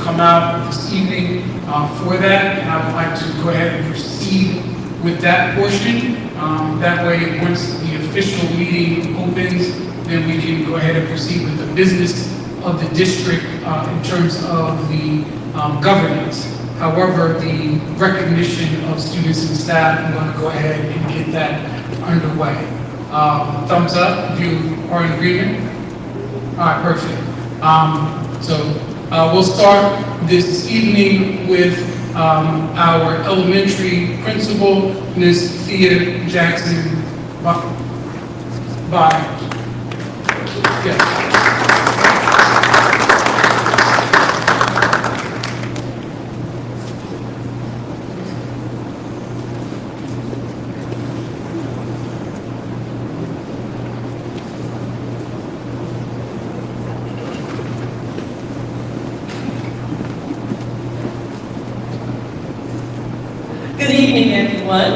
come out this evening for that, and I would like to go ahead and proceed with that portion. That way, once the official meeting opens, then we can go ahead and proceed with the business of the district in terms of the governance. However, the recognition of students and staff, I'm going to go ahead and get that underway. Thumbs up if you are in agreement. All right, perfect. We'll start this evening with our elementary principal, Ms. Thea Jackson. Bye. Yes. Good evening, everyone.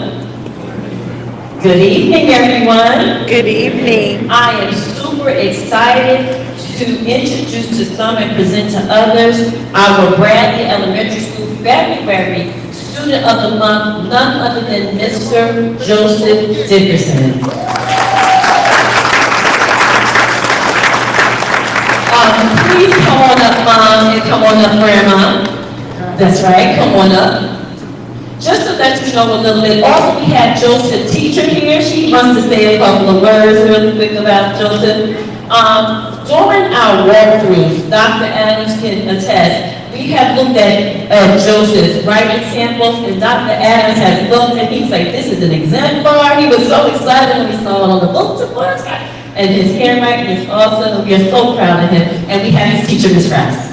Good evening, everyone. Good evening. I am super excited to introduce to some and present to others our Bradley Elementary School February Student of the Month, none other than Mr. Joseph Dickerson. Please come on up, Mom, and come on up, Grandma. That's right, come on up. Just to let you know a little bit, also we had Joseph teacher here. She wants to say a couple of words really quick about Joseph. During our walkthroughs, Dr. Adams can attest, we have looked at Joseph's writing samples, and Dr. Adams has looked and he's like, this is an exemplar. He was so excited when he saw it on the bulletin board. And his handwriting is awesome. We are so proud of him. And we have his teacher, Ms. Rice.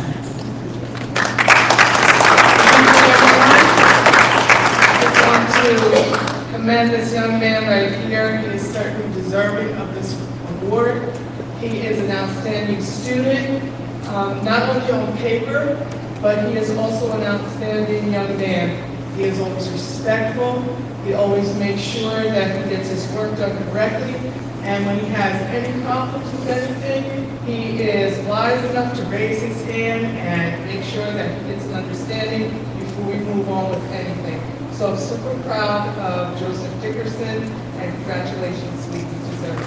Commend this young man right here. He is certainly deserving of this award. He is an outstanding student, not only on paper, but he is also an outstanding young man. He is always respectful. He always makes sure that he gets his work done correctly. And when he has any problems with anything, he is wise enough to raise his hand and make sure that he gets an understanding before we move on with anything. So I'm super proud of Joseph Dickerson, and congratulations, sweetie, you deserve it.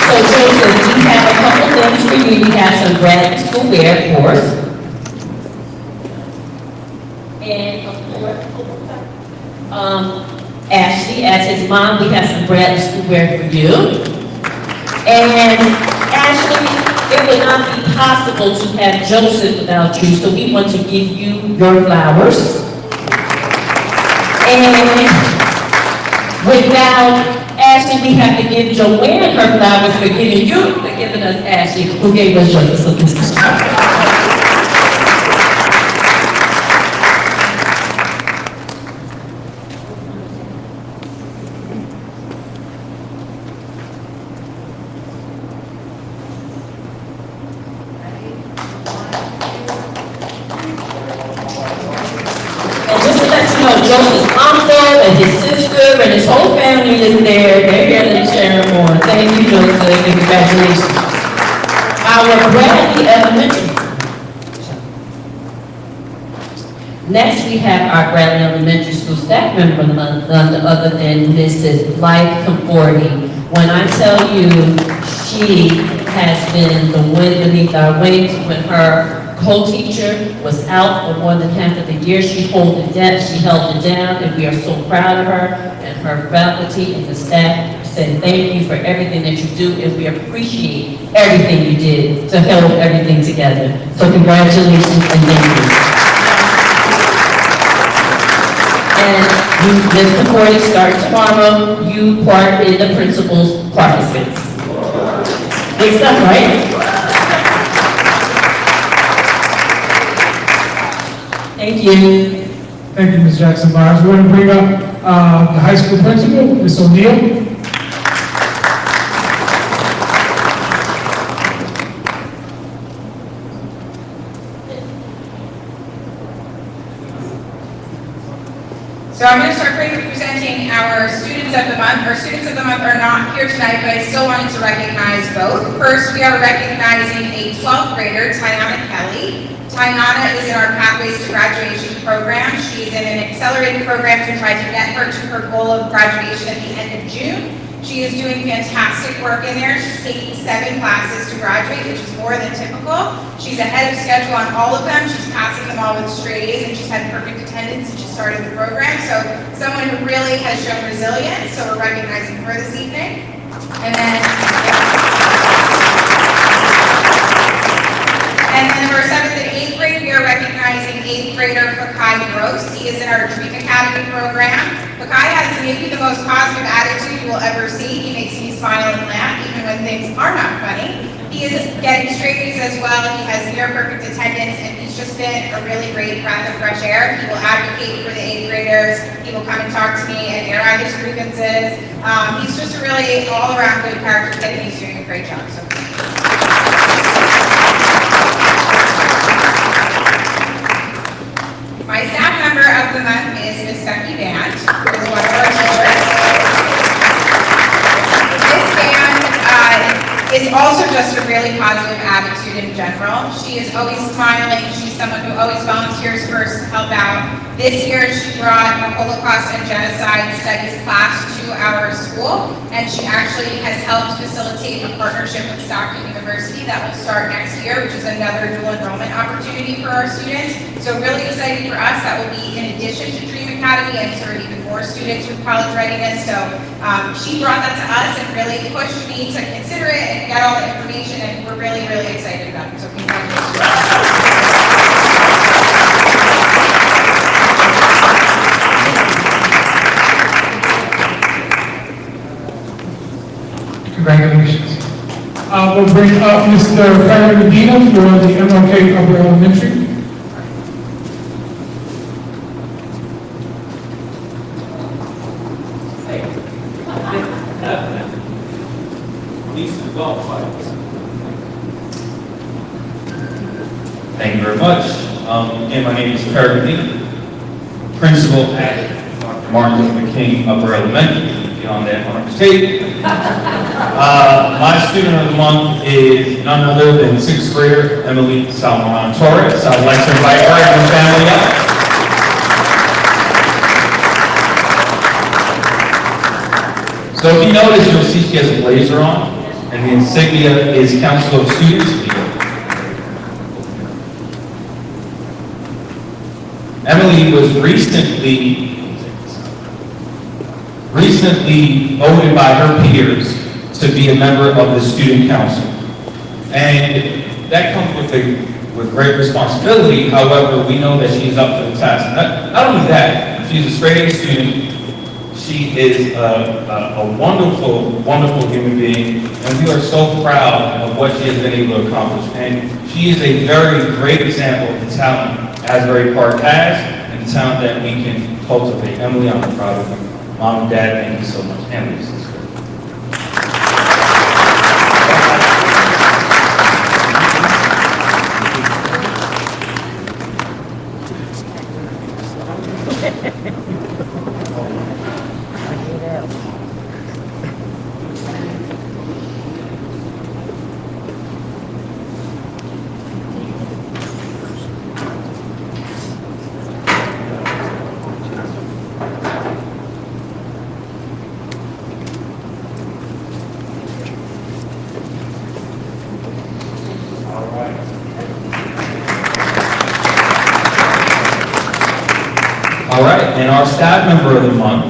So Joseph, we have a couple things for you. We have some Bradley School wear, of course. And Ashley, as his mom, we have some Bradley School wear for you. And Ashley, it would not be possible to have Joseph without you, so we want to give you your flowers. And without Ashley, we have to give Joanne her flowers for giving you, for giving us Ashley, who gave us Joseph. So this is Joseph's uncle and his sister and his whole family is there. They're here to share more. Thank you, Joseph, and congratulations. Our Bradley Elementary. Next, we have our Bradley Elementary School staff member, none other than Mrs. Blythe Conforti. When I tell you, she has been the wind beneath our wings. When her co-teacher was out for more than half of the year, she held it down, and we are so proud of her, and her faculty and the staff said thank you for everything that you do, and we appreciate everything you did to hold everything together. So congratulations and thank you. And Ms. Conforti, starting tomorrow, you part in the principal's participants. Big stuff, right? Thank you. Thank you, Ms. Jackson-Byers. We're going to bring up the high school principal, Ms. O'Neill. So I'm going to start presenting our students of the month. Our students of the month are not here tonight, but I still wanted to recognize both. First, we are recognizing a 12th grader, Tiana Kelly. Tiana is in our Pathways to Graduation program. She's in an accelerated program to try to get her to her goal of graduation at the end of June. She is doing fantastic work in there. She's taking 7 classes to graduate, which is more than typical. She's ahead of schedule on all of them. She's passing them all with straight A's, and she's had perfect attendance since she started the program. So someone who really has shown resilience, so we're recognizing her this evening. And then for 7th and 8th grade, we are recognizing 8th grader Fakai Gross. He is in our Dream Academy program. Fakai has maybe the most positive attitude you will ever see. He makes me smile and laugh even when things are not funny. He is getting straight A's as well. He has near perfect attendance, and he's just been a really great breath of fresh air. He will advocate for the 8th graders. He will come and talk to me and air out his grievances. He's just a really all-around good character kid, and he's doing a great job. So. My staff member of the month is Miss Becky Band, who is one of our teachers. Miss Band is also just a really positive attitude in general. She is always smiling. She's someone who always volunteers first to help out. This year, she brought a Holocaust and Genocide Studies class to our school, and she actually has helped facilitate a partnership with Stockton University that will start next year, which is another dual enrollment opportunity for our students. So really exciting for us. That will be in addition to Dream Academy and serve even more students with college readiness. So she brought that to us and really pushed me to consider it and get all the information, and we're really, really excited about it. So congratulations. Congratulations. We'll bring up Mr. Perry Medina for the MLK Upper Elementary. Thank you very much. Again, my name is Perry Medina, principal at Dr. Martin Luther King Upper Elementary. On that on our state. My student of the month is none other than 6th grader Emily Salmon Torres. I'd like to invite her and her family up. So if you notice, you'll see she has a blazer on, and the insignia is Council of Students. Emily was recently voted by her peers to be a member of the student council. And that comes with great responsibility. However, we know that she is up to the task. Not only that, she's a straight A student. She is a wonderful, wonderful human being, and we are so proud of what she has been able to accomplish. And she is a very great example of the talent Asbury Park has and the talent that we can cultivate. Emily, I'm proud of you. Mom and Dad, thank you so much. Emily, sister. All right, and our staff member of the month,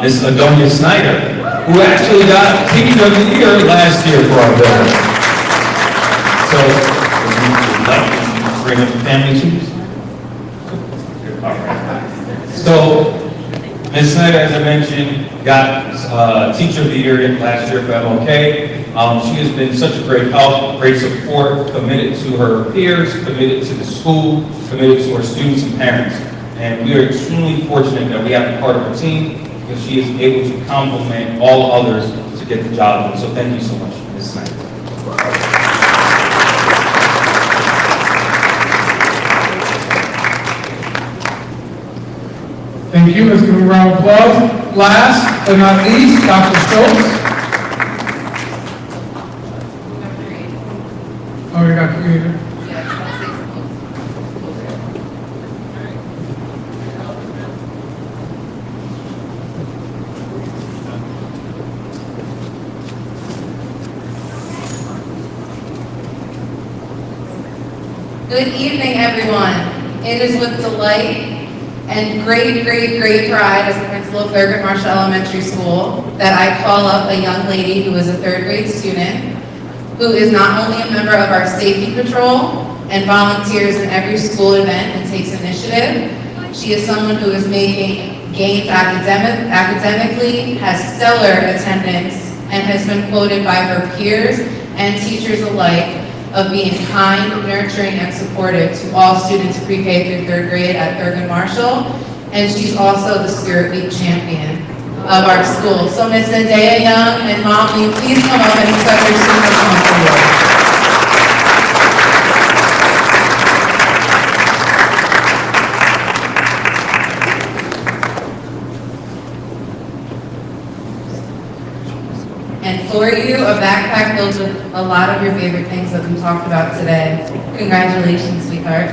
Ms. Adonia Snyder, who actually got Teacher of the Year last year for our building. So, if you would like to bring up the family too. All right. So, Ms. Snyder, as I mentioned, got Teacher of the Year last year for MLK. She has been such a great help, great support, committed to her peers, committed to the school, committed to her students and parents. And we are extremely fortunate that we have a part of our team because she is able to complement all others to get the job done. So thank you so much, Ms. Snyder. Thank you. Let's give a round of applause. Last but not least, Dr. Schultz. Oh, you got creative. Good evening, everyone. It is with delight and great pride as the principal of Thurgood Marshall Elementary School that I call up a young lady who is a third grade student, who is not only a member of our safety patrol and volunteers in every school event and takes initiative. She is someone who is making gains academically, has stellar attendance, and has been quoted by her peers and teachers alike of being kind, nurturing, and supportive to all students pre-K through third grade at Thurgood Marshall. And she's also the Spirit Week champion of our school. So Ms. Zendaya Young and Mom, will you please come up and accept your Super Response Award. And for you, a backpack filled with a lot of your favorite things that we talked about today. Congratulations, sweetheart.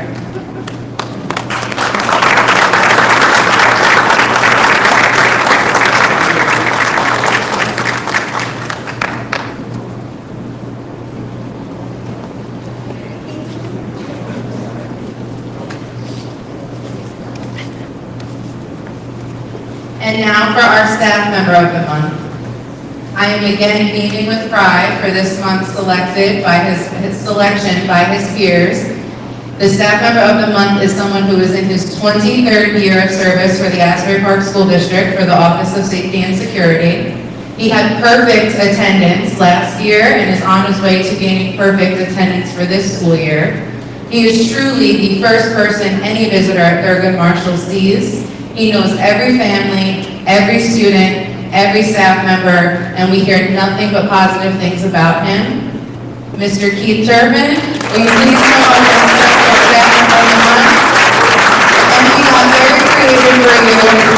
And now for our staff member of the month. I am again beaming with pride for this month selected by his selection by his peers. The staff member of the month is someone who is in his 23rd year of service for the Asbury Park School District for the Office of Safety and Security. He had perfect attendance last year and is on his way to gaining perfect attendance for this school year. He is truly the first person any visitor at Thurgood Marshall sees. He knows every family, every student, every staff member, and we hear nothing but positive things about him. Mr. Keith Turpin, will you please come up and accept our staff member of the month? And we got very creative for you.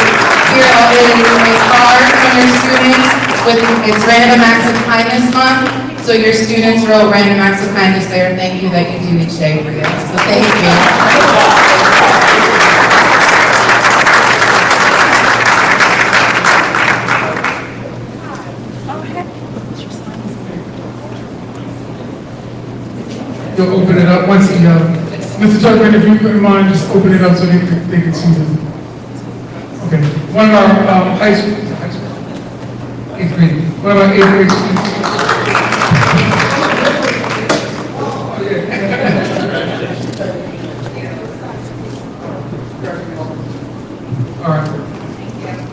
Here is a card from your students with its Random Acts of Kindness month. So your students wrote Random Acts of Kindness there. Thank you that you do each day for you. So thank you. You'll open it up once he, Mr. Turpin, if you wouldn't mind, just open it up so they can see them. Okay, one of our high school, eighth grade, one of our eighth grade students. All right.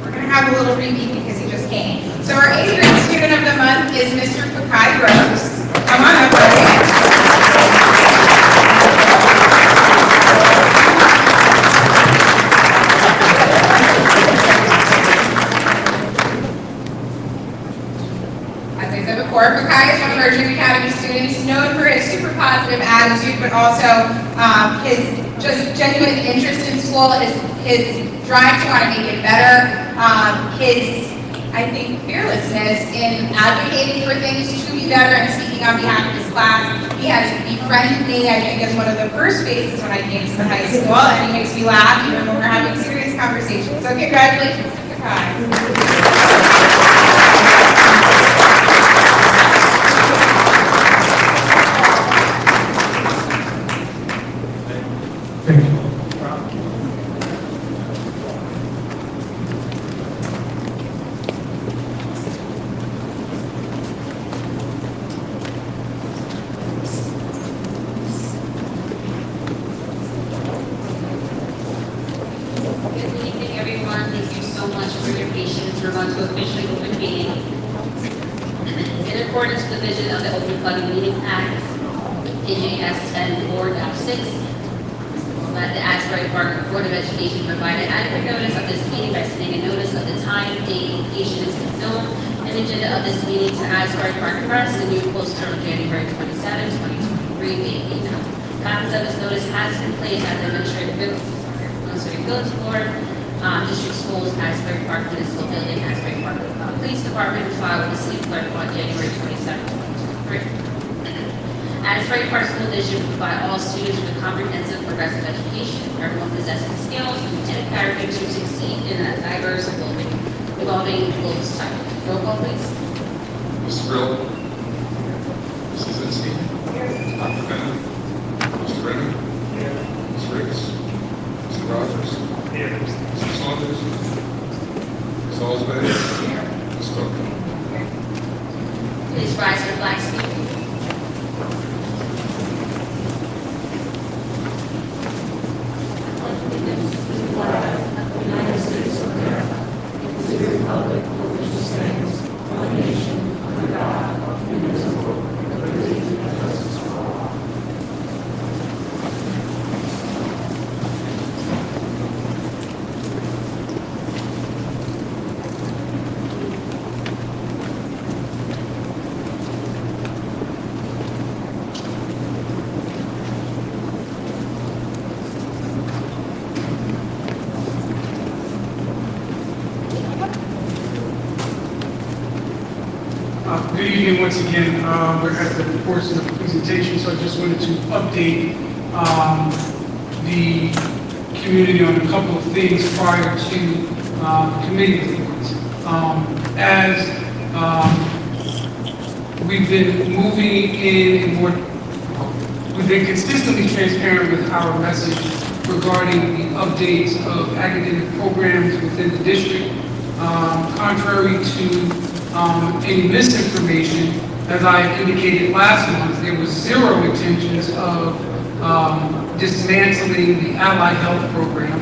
We're going to have a little repeat because he just came. So our 8th grade student of the month is Mr. Fakai Gross. Come on up, buddy. As I said before, Fakai is one of our Dream Academy students, known for his super positive attitude, but also his just genuine interest in school, his drive to want to make it better, his, I think, fearlessness in advocating for things to be better and speaking on behalf of his class. He has befriended me, I think, as one of the first faces when I came to the high school, and he makes me laugh even when we're having serious conversations. So congratulations to Fakai. Thank you. Good evening, everyone. Thank you so much for your patience. We're going to officially open the meeting. In accordance with the vision of the Open Public Meeting Act, NJS 10-4-6, that the Asbury Park Board of Education provided adequate notice of this meeting by sending a notice of the time, date, location, and film, and agenda of this meeting to Asbury Park Press, the New Poster on January 27, 2023, via email. Copies of this notice has been placed at the administrative village board District Schools, Asbury Park Municipal Building, Asbury Park Police Department, filed with the city clerk on January 27, 2023. Asbury Park School District will provide all students with comprehensive progressive education. Everyone possessing the skills and character to succeed in a diverse and evolving global society. Roll call, please. Mr. Brill? Mrs. Zinsky? Dr. Bennett? Mr. Brennan? Ms. Riggs? Mr. Rogers? Mr. Saunders? Ms. Osbaty? Ms. Cook? Please rise for the flag salute. Good evening once again. We're at the portion of the presentation, so I just wanted to update the community on a couple of things prior to committee reports. As we've been moving in more, we've been consistently transparent with our message regarding the updates of academic programs within the district. Contrary to any misinformation, as I indicated last month, there was zero intentions of dismantling the Allied Health Program.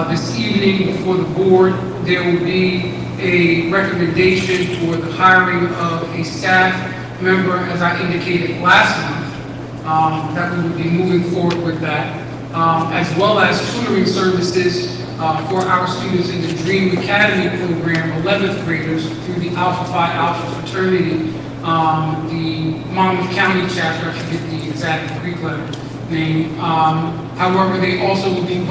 This evening before the board, there will be a recommendation for the hiring of a staff member, as I indicated last month, that we will be moving forward with that, as well as tutoring services for our students in the Dream Academy program, 11th graders, through the Alpha Phi Alpha fraternity, the Monmouth County chapter, I forget the exact Greek letter name. However, they also will be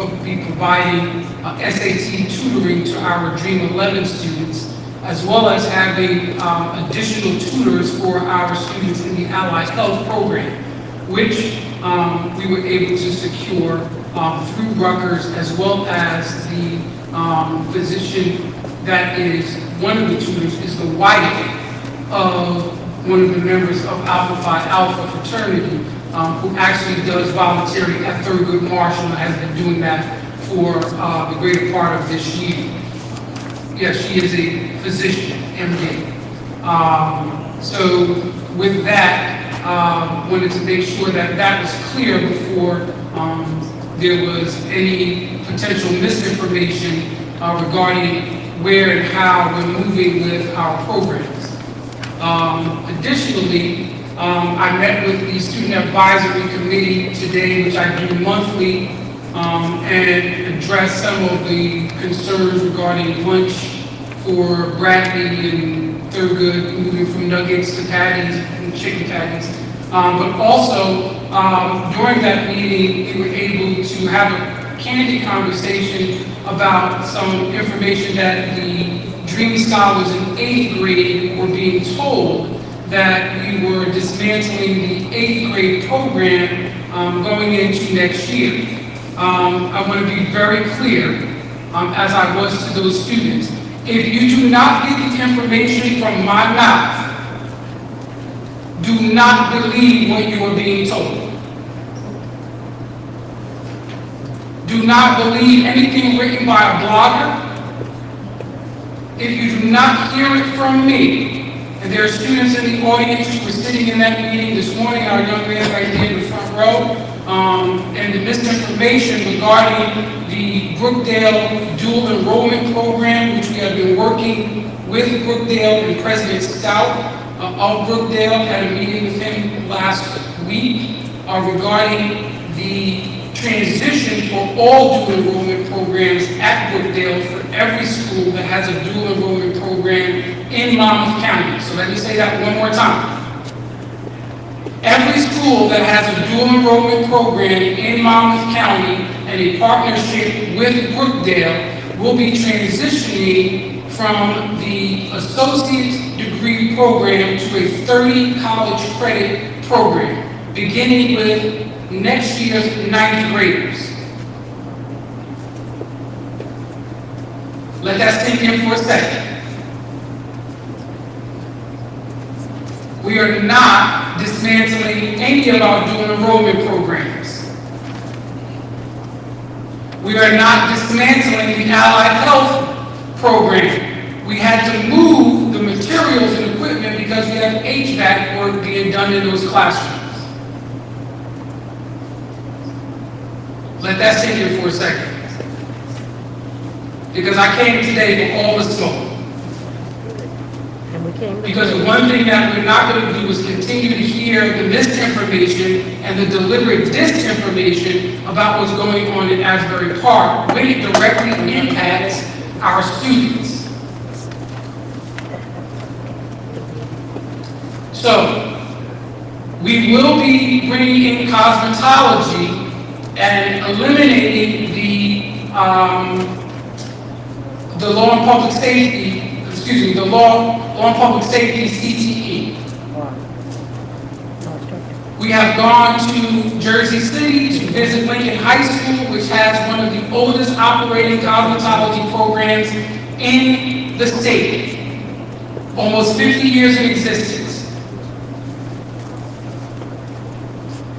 providing SAT tutoring to our Dream 11 students, as well as having additional tutors for our students in the Allied Health program, which we were able to secure through Rutgers, as well as the physician that is one of the tutors is the wife of one of the members of Alpha Phi Alpha fraternity, who actually does volunteering at Thurgood Marshall and has been doing that for the greater part of this year. Yes, she is a physician, MD. So with that, wanted to make sure that that was clear before there was any potential misinformation regarding where and how we're moving with our programs. Additionally, I met with the Student Advisory Committee today, which I do monthly, and addressed some of the concerns regarding lunch for Bradley and Thurgood, moving from nuggets to patties and chicken patties. But also, during that meeting, we were able to have a candid conversation about some information that the Dream Scholars in 8th grade were being told that we were dismantling the 8th grade program going into next year. I want to be very clear, as I was to those students, if you do not get the information from my mouth, do not believe what you are being told. Do not believe anything written by a blogger. If you do not hear it from me, and there are students in the audience who were sitting in that meeting this morning, our young man right here in the front row, and the misinformation regarding the Brookdale dual enrollment program, which we have been working with Brookdale and President Stout of Brookdale, had a meeting with him last week regarding the transition for all dual enrollment programs at Brookdale for every school that has a dual enrollment program in Monmouth County. So let me say that one more time. Every school that has a dual enrollment program in Monmouth County and a partnership with Brookdale will be transitioning from the associate degree program to a 30 college credit program, beginning with next year's 9th graders. Let that sink in for a second. We are not dismantling any of our dual enrollment programs. We are not dismantling the allied health program. We had to move the materials and equipment because we have HVAC work being done in those classrooms. Let that sink in for a second. Because I came today for all the smoke. Because the one thing that we're not going to do is continue to hear the misinformation and the deliberate disinformation about what's going on in Asbury Park when it directly impacts our students. So, we will be bringing in cosmetology and eliminating the law and public safety, the law on public safety, CTE. We have gone to Jersey City to visit Lincoln High School, which has one of the oldest operating cosmetology programs in the state. Almost 50 years in existence.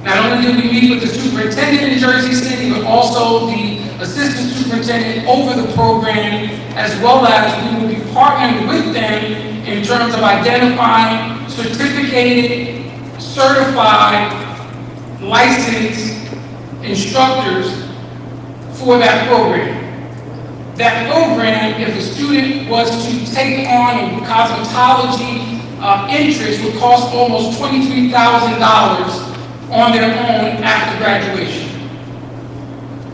Not only did we meet with the superintendent in Jersey City, but also the assistant superintendent over the program, as well as we will be partnering with them in terms of identifying certificated, certified, licensed instructors for that program. That program, if a student was to take on a cosmetology interest, would cost almost $23,000 on their own after graduation.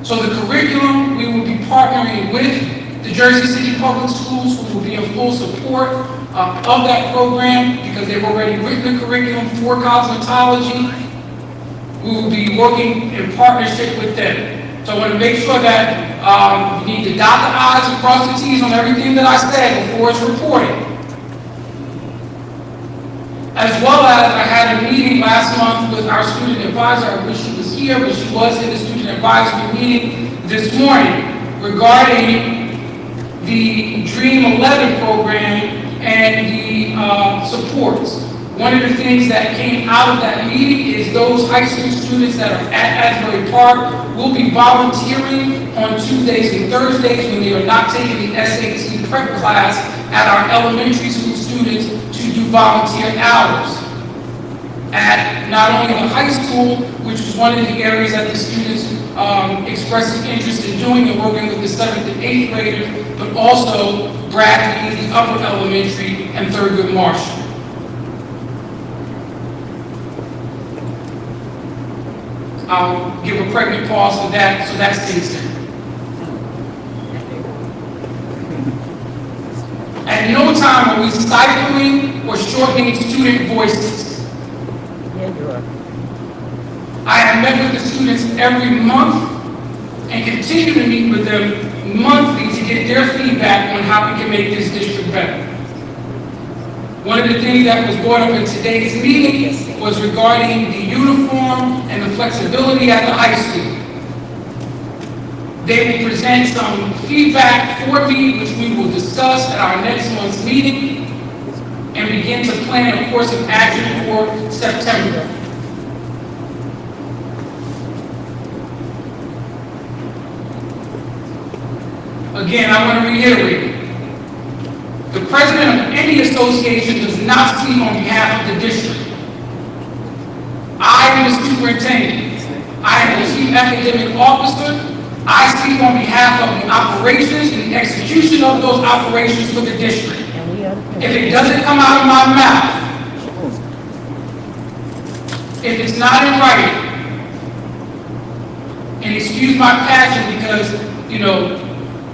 So the curriculum, we will be partnering with the Jersey City Public Schools, who will be in full support of that program because they've already written a curriculum for cosmetology. We will be working in partnership with them. So I want to make sure that you need to dot the I's and cross the T's on everything that I said before it's reported. As well as I had a meeting last month with our student advisor. I wish she was here, but she was in the student advisory meeting this morning regarding the Dream 11 program and the supports. One of the things that came out of that meeting is those high school students that are at Asbury Park will be volunteering on Tuesdays and Thursdays when they are not taking the SAT prep class at our elementary school students to do volunteer hours at not only the high school, which was one of the areas that the students expressed an interest in doing and working with the 7th and 8th graders, but also Bradley, the upper elementary, and Thurgood Marshall. I'll give a pregnant pause for that, so that sinks in. At no time are we stifling or shortening student voices. I have met with the students every month and continue to meet with them monthly to get their feedback on how we can make this district better. One of the things that was brought up in today's meeting was regarding the uniform and the flexibility at the high school. They will present some feedback for me, which we will discuss at our next month's meeting and begin to plan a course of action for September. Again, I want to reiterate, the president of any association does not speak on behalf of the district. I am the superintendent. I am the chief academic officer. I speak on behalf of the operations and the execution of those operations for the district. If it doesn't come out of my mouth, if it's not in writing, and excuse my passion because,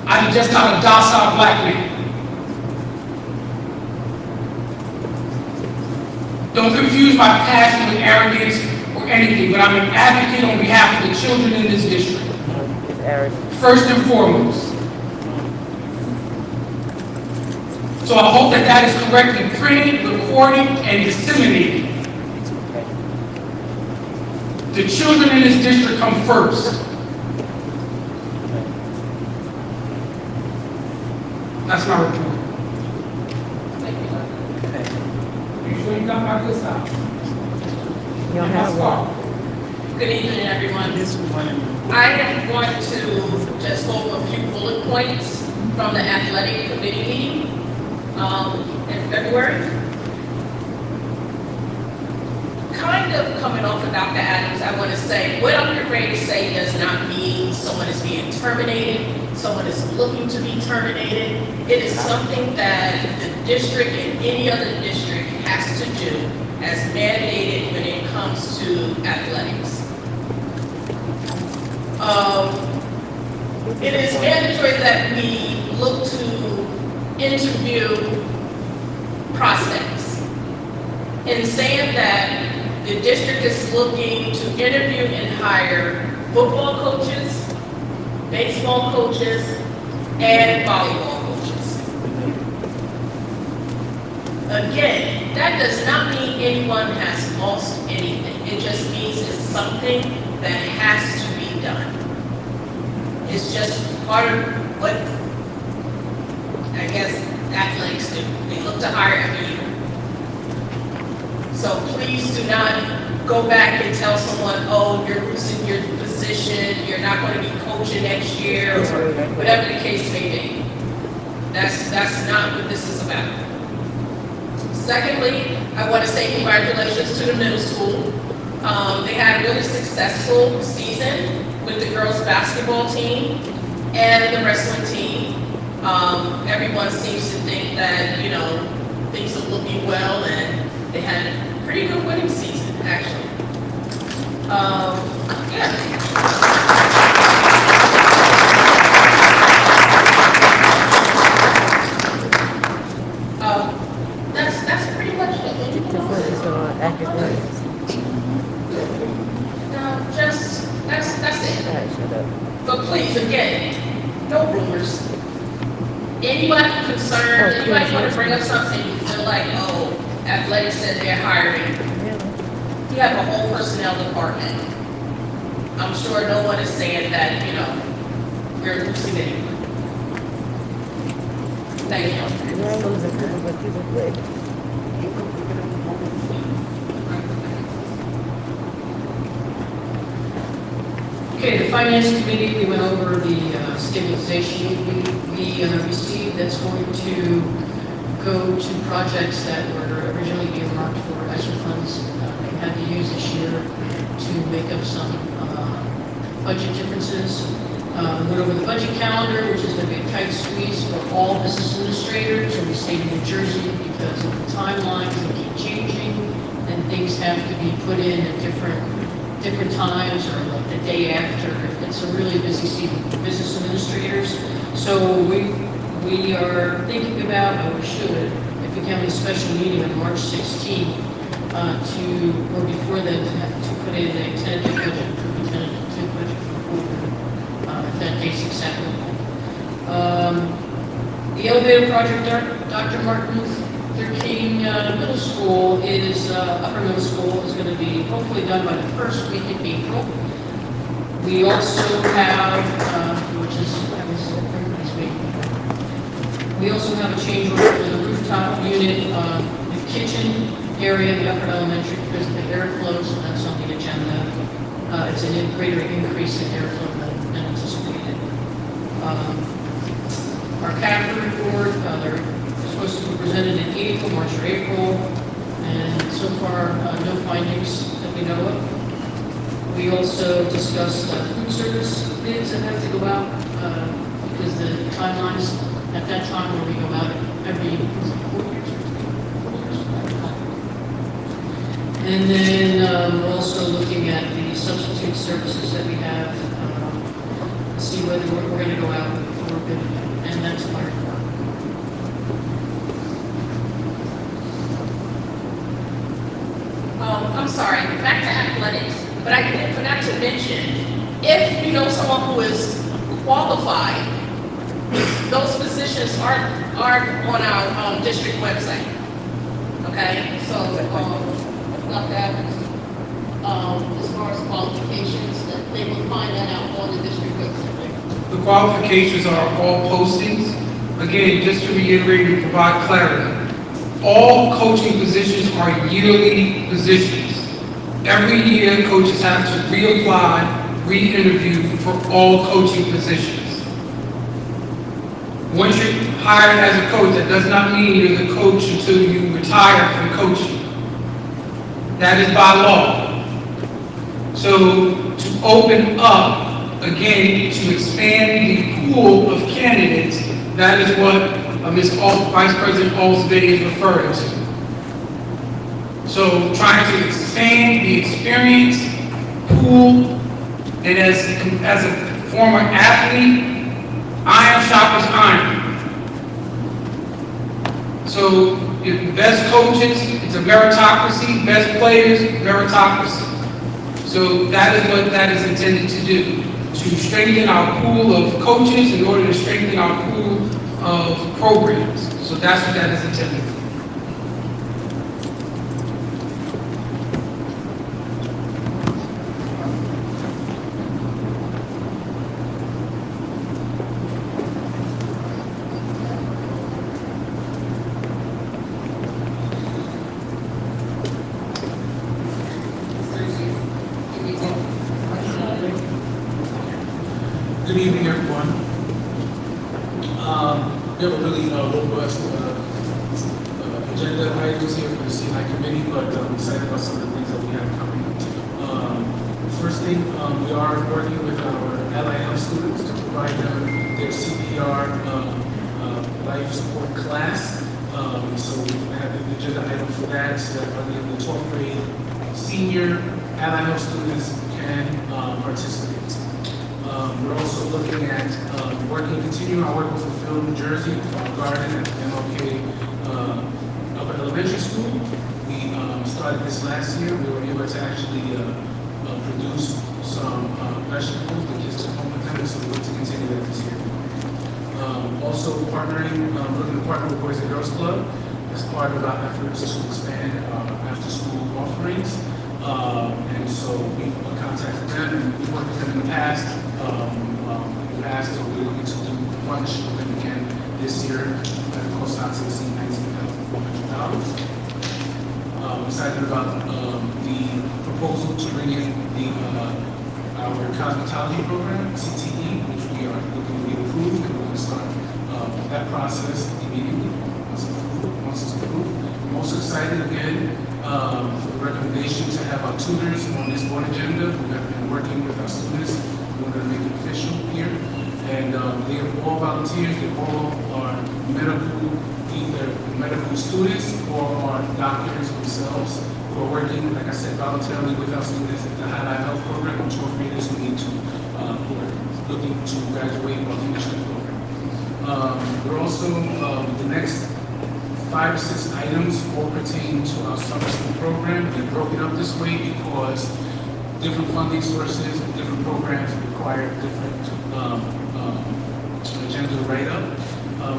I'm just not a docile black man. Don't confuse my passion with arrogance or anything, but I'm an advocate on behalf of the children in this district. First and foremost. So I hope that that is correctly printed, recorded, and disseminated. The children in this district come first. That's my report. You sure you got my good stuff? Let's go. Good evening, everyone. I am going to just go over a few bullet points from the athletic committee meeting in February. Kind of coming off of Dr. Adams, I want to say, what I'm getting ready to say does not mean someone is being terminated, someone is looking to be terminated. It is something that the district and any other district has to do as mandated when it comes to athletics. It is mandatory that we look to interview prospects. In saying that, the district is looking to interview and hire football coaches, baseball coaches, and volleyball coaches. Again, that does not mean anyone has lost anything. It just means it's something that has to be done. It's just part of what, I guess, athletics do. They look to hire every year. So please do not go back and tell someone, oh, you're losing your position, you're not going to be coaching next year, or whatever the case may be. That's not what this is about. Secondly, I want to say congratulations to the middle school. They had a really successful season with the girls basketball team and the wrestling team. Everyone seems to think that, you know, things are looking well, and they had a pretty good winning season, actually. Yeah. That's pretty much it. No, just, that's it. But please, again, no rumors. Anybody concerned, anybody want to bring up something you feel like, oh, athletics said they're hiring. You have a whole personnel department. I'm sure no one is saying that, you know, we're losing anyone. Thank you. Okay, the finance committee, we went over the stabilization we received that's going to go to projects that were originally earmarked for ESSER funds. They had to use this year to make up some budget differences. We went over the budget calendar, which is going to be a tight squeeze for all business administrators in the state of New Jersey because of the timelines that keep changing and things have to be put in at different times or like the day after. It's a really busy season for business administrators. So we are thinking about, or we should, if we can have a special meeting on March 16th or before then, to put in a tentative budget for if that date's acceptable. The elevator project, Dr. Martin Luther King Middle School upper middle school is going to be hopefully done by the first week in April. We also have, we also have a change order for the rooftop unit, the kitchen area, the upper elementary, because of the airflow, so that's on the agenda. It's a greater increase in airflow than anticipated. Our capital report, they're supposed to be presented in April, March or April, and so far, no findings that we know of. We also discussed food service bids that have to go out, because the timelines at that time where we go out every 4 years. And then we're also looking at the substitute services that we have, see whether we're going to go out for a bid, and that's my report. I'm sorry, back to athletics, but I forgot to mention, if you know someone who is qualified those positions aren't on our district website. Okay, so, not that, as far as qualifications, that they will find that out on the district website. The qualifications are all postings. Again, just to reiterate and provide clarity, all coaching positions are yearly positions. Every year, coaches have to reapply, re-interview for all coaching positions. Once you're hired as a coach, that does not mean you're the coach until you retire from coaching. That is by law. So to open up, again, to expand the pool of candidates, that is what Vice President Alsby is referring to. So trying to expand the experience pool, and as a former athlete, iron sharpens iron. So the best coaches, it's a meritocracy, best players, meritocracy. So that is what that is intended to do, to strengthen our pool of coaches in order to strengthen our pool of programs. So that's what that is intended for. Good evening, everyone. We have a really robust agenda items here for the CNI committee, but I'm excited about some of the things that we have coming. First thing, we are working with our allied health students to provide them their CPR life support class. So we have an agenda item for that, so that by the 12th grade senior allied health students can participate. We're also looking at continuing our work with Fulfill New Jersey, Garden at MLK Upper Elementary School. We started this last year. We were able to actually produce some vegetables that kids took home with them, so we're going to continue that this year. Also looking to partner with Boys and Girls Club as part of our efforts to expand after-school offerings. And so we contacted them, and we worked with them in the past. So we're looking to do a partnership with them again this year. That costs out to exceed $19,400. I'm excited about the proposal to bring in our cosmetology program, CTE, which we are looking to get approved, and we're going to start that process immediately once it's approved. I'm also excited again for the recommendation to have our tutors on this board agenda. We have been working with our students in order to make it official here. And they have all volunteers, they all are either medical students or are doctors themselves who are working, like I said, voluntarily with our students at the Highlight Health Program, which 12th graders who need to, who are looking to graduate or finish the program. We're also, the next 5 or 6 items all pertain to our summer school program. They're broken up this way because different funding sources and different programs require different agenda write-up.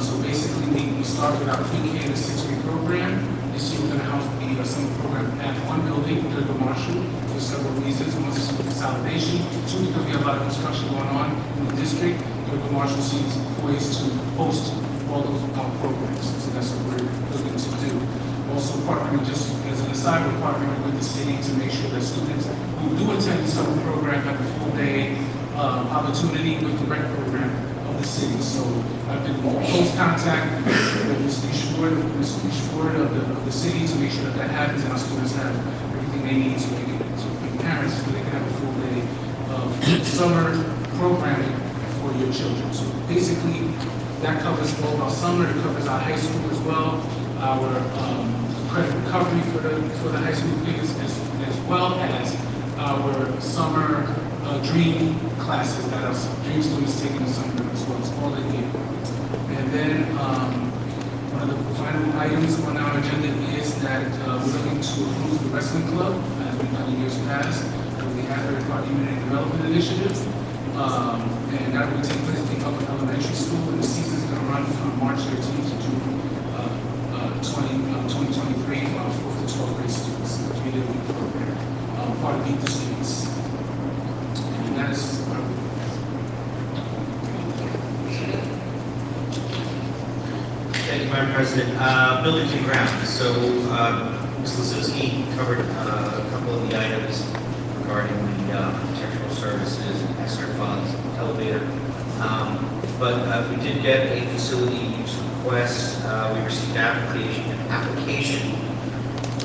So basically, we start with our pre-K to 6th grade program. This year, we're going to house the summer program at one building, Durga Marshall, for several reasons. One is consolidation. 2, because we have a lot of construction going on in the district. Durga Marshall sees ways to host all those programs. So that's what we're looking to do. Also partnering, just as an aside, we're partnering with the city to make sure that students who do attend the summer program have a full day opportunity with the rec program of the city. So I've been in close contact with Ms. Ford of the city to make sure that happens and our students have everything they need so they can, parents, so they can have a full day of summer programming for your children. So basically, that covers all of our summer, it covers our high school as well, our credit recovery for the high school kids, as well as our summer dream classes that our dream students take in the summer as well. It's all in here. And then one of the final items on our agenda is that we're looking to approve the wrestling club, as we've done in years past, with the Asbury Park Community Development Initiative. And that will take place at the Upper Elementary School, and the season's going to run from March 13th to June 2023 for our 4th to 12th grade students. Community Week program, part of Meet the Students. And that is Thank you, Madam President. Buildings and grounds. So, Ms. Lisinski covered a couple of the items regarding the architectural services and ESSER funds, elevator. But we did get a facility use request. We received application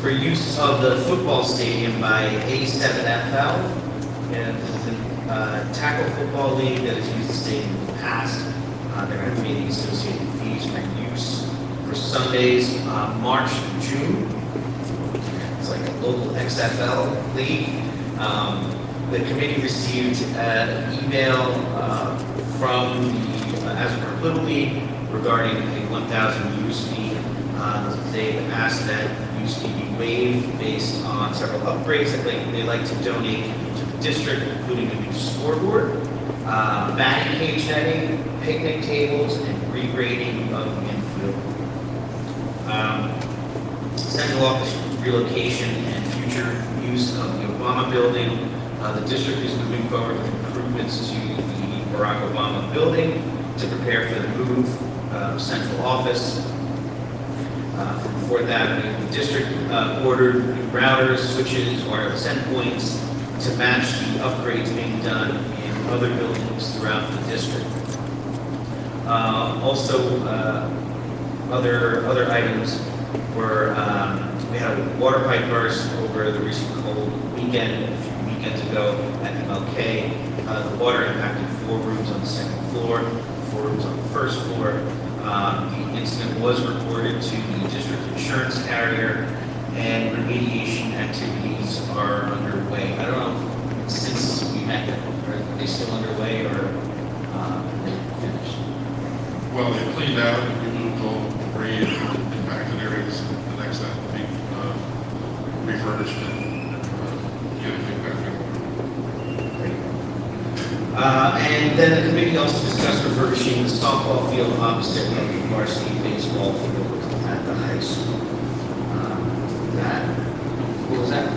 for use of the football stadium by A7FL. And the tackle football league that has used the stadium in the past. They're going to pay the associated fees for use for Sundays, March and June. It's like a local XFL league. The committee received an email from the Asbury Little League regarding a 1,000 use fee. They've asked that use fee be waived based on several upgrades that they like to donate to the district, including a new scoreboard, batting cage netting, picnic tables, and regrading of the infield. Central office relocation and future use of the Obama building. The district is moving forward with improvements to the Barack Obama building to prepare for the move of central office. From 4th Avenue, the district ordered new routers, switches, wireless endpoints to match the upgrades being done in other buildings throughout the district. Also, other items were, we had a water pipe burst over the recent cold weekend, a few weekends ago at MLK. The water impacted 4 rooms on the 2nd floor, 4 rooms on the 1st floor. The incident was reported to the district insurance carrier, and remediation activities are underway. I don't know, since we met, are they still underway or finished? Well, they cleaned out, removed all the debris and impacted areas. The next step will be refurbished and get everything back in. And then the committee also discussed refurbishing the softball field opposite of the varsity baseball field at the high school. What was that?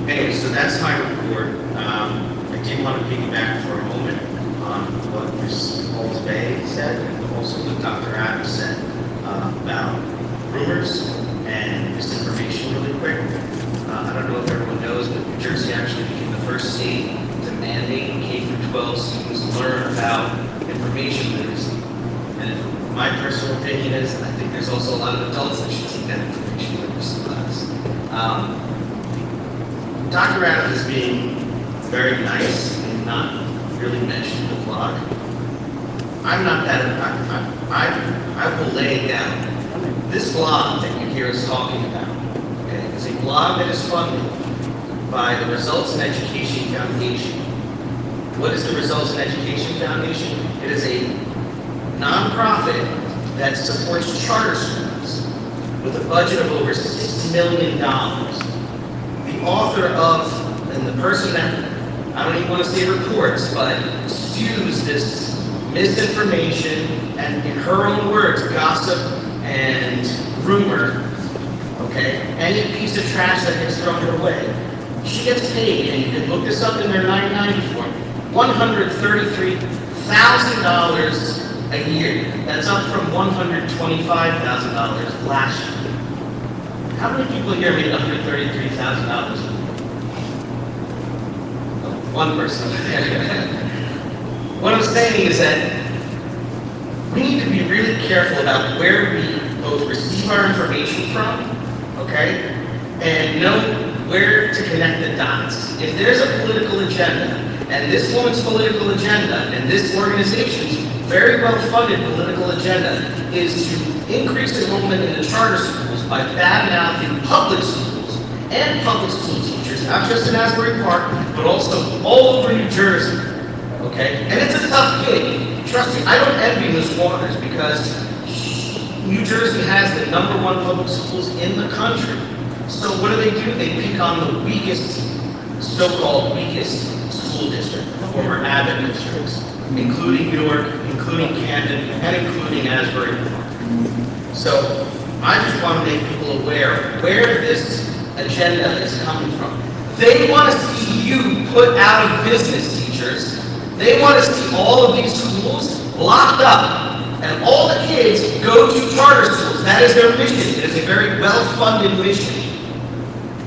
Anyway, so that's my report. I did want to piggyback for a moment on what Ms. Halls Bay said, and also what Dr. Adams said about rumors and misinformation really quick. I don't know if everyone knows, but New Jersey actually became the first state to mandate K-12 students learn about information literacy. And my personal opinion is, I think there's also a lot of adults that should take that information literacy class. Dr. Adams is being very nice and not really mentioning the blog. I'm not that, I will lay it down. This blog that you hear us talking about, okay, is a blog that is funded by the Results in Education Foundation. What is the Results in Education Foundation? It is a nonprofit that supports charter schools with a budget of over $6 million. The author of, and the person that, I don't even want to say reports, but spews this misinformation and, in her own words, gossip and rumor, okay? Any piece of trash that gets thrown her way, she gets paid, and you can look this up in their 990 form, $133,000 a year. That's up from $125,000 last year. How many people here made $133,000? One person. What I'm saying is that we need to be really careful about where we both receive our information from, okay, and know where to connect the dots. If there's a political agenda, and this woman's political agenda, and this organization's very well-funded political agenda is to increase enrollment in the charter schools by bad-mouthing public schools and public school teachers, not just in Asbury Park, but also all over New Jersey, okay? And it's a tough gig. Trust me, I don't envy Ms. Waters because New Jersey has the #1 public schools in the country. So what do? They pick on the weakest so-called weakest school district, former Abbott districts, including Newark, including Camden, and including Asbury. So I just want to make people aware where this agenda is coming from. They want to see you put out of business, teachers. They want to see all of these schools locked up and all the kids go to charter schools. That is their mission. It is a very well-funded mission.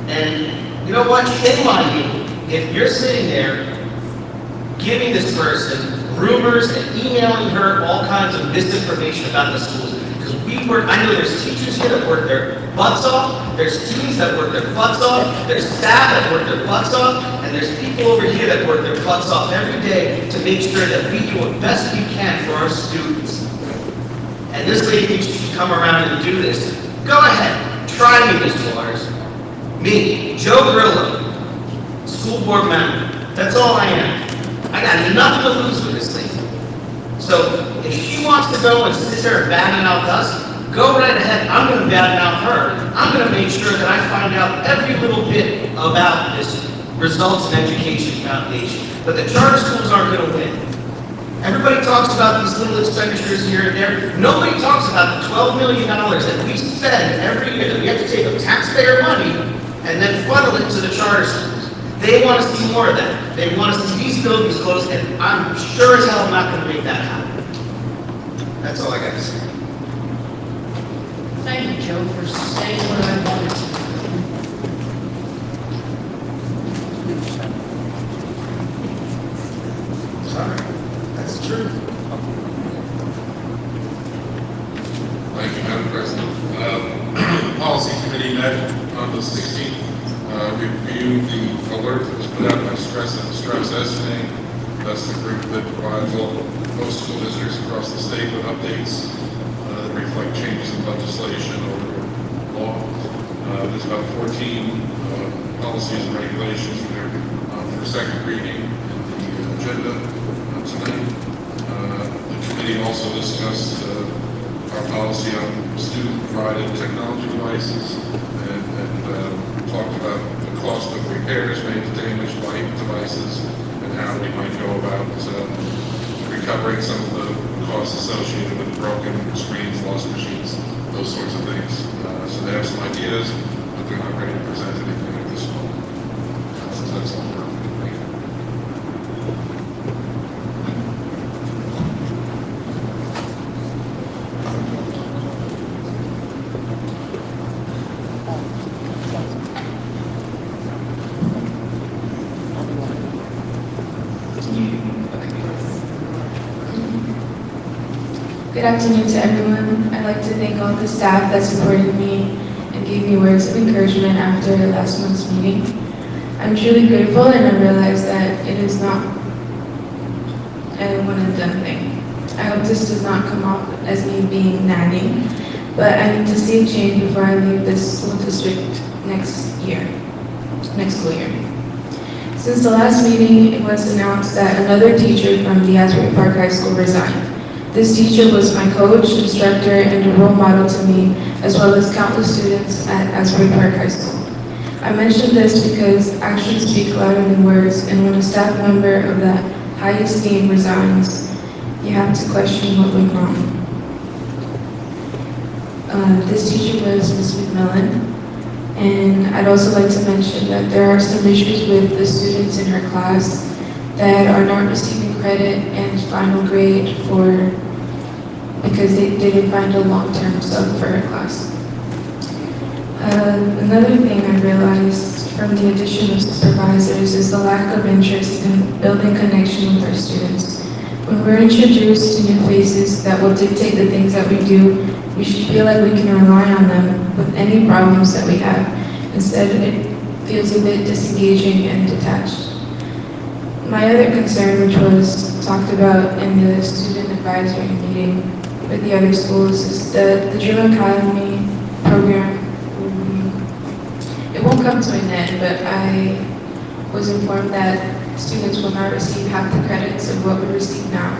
And you know what? Shame on you if you're sitting there giving this person rumors and emailing her all kinds of misinformation about the schools. Because I know there's teachers here that work their butts off, there's students that work their butts off, there's staff that work their butts off, and there's people over here that work their butts off every day to make sure that we do what best we can for our students. And this lady thinks she can come around and do this. Go ahead, try me, Mr. Waters. Me, Joe Grillo, school board member. That's all I am. I got nothing to lose with this thing. So if she wants to go and sit there and badmouth us, go right ahead. I'm going to badmouth her. I'm going to make sure that I find out every little bit about this Results in Education Foundation. But the charter schools aren't going to win. Everybody talks about these little expenditures here and there. Nobody talks about the $12 million that we spend every year, that we have to take of taxpayer money and then funnel it to the charter schools. They want to see more of that. They want to see these buildings closed, and I'm sure as hell not going to make that happen. That's all I got to say. Thank you, Joe, for saying what I wanted to. Sorry, that's the truth. Thank you, Madam President. Policy Committee met on the 16th. We reviewed the alert that was put out by Stress Estimating. That's the group that provides most school districts across the state with updates that reflect changes in legislation or law. There's about 14 policies and regulations there for second reading in the agenda tonight. The committee also discussed our policy on student-provided technology devices and talked about the cost of repairs made to damaged light devices and how we might go about recovering some of the costs associated with broken screens, lost machines, those sorts of things. So they have some ideas, but they're not ready to present anything at this moment. That's all for me. Good afternoon to everyone. I'd like to thank all the staff that supported me and gave me words of encouragement after last month's meeting. I'm truly grateful, and I realize that it is not a one and done thing. I hope this does not come off as me being nagging, but I need to see a change before I leave this school district next school year. Since the last meeting, it was announced that another teacher from the Asbury Park High School resigned. This teacher was my coach, instructor, and a role model to me, as well as countless students at Asbury Park High School. I mention this because actions speak louder than words, and when a staff member of that high esteem resigns, you have to question what went wrong. This teacher was Ms. McMillan, and I'd also like to mention that there are some issues with the students in her class that are not receiving credit and final grade because they didn't find a long-term sub for her class. Another thing I realized from the addition of supervisors is the lack of interest in building connection with our students. When we're introduced to new faces that will dictate the things that we do, we should feel like we can rely on them with any problems that we have. Instead, it feels a bit disengaging and detached. My other concern, which was talked about in the student advisory meeting with the other schools, is the Dream Academy program. It won't come to an end, but I was informed that students will not receive half the credits of what we receive now.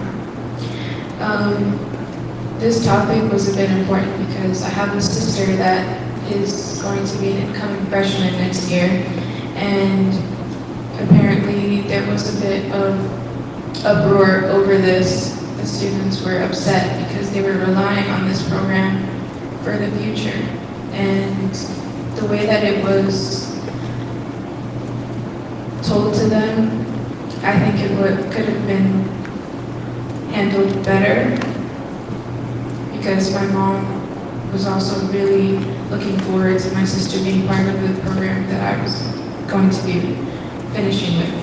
This topic was a bit important because I have a sister that is going to be an incoming freshman next year, and apparently there was a bit of uproar over this. The students were upset because they were relying on this program for the future. And the way that it was told to them, I think could have been handled better, because my mom was also really looking forward to my sister being part of the program that I was going to be finishing with.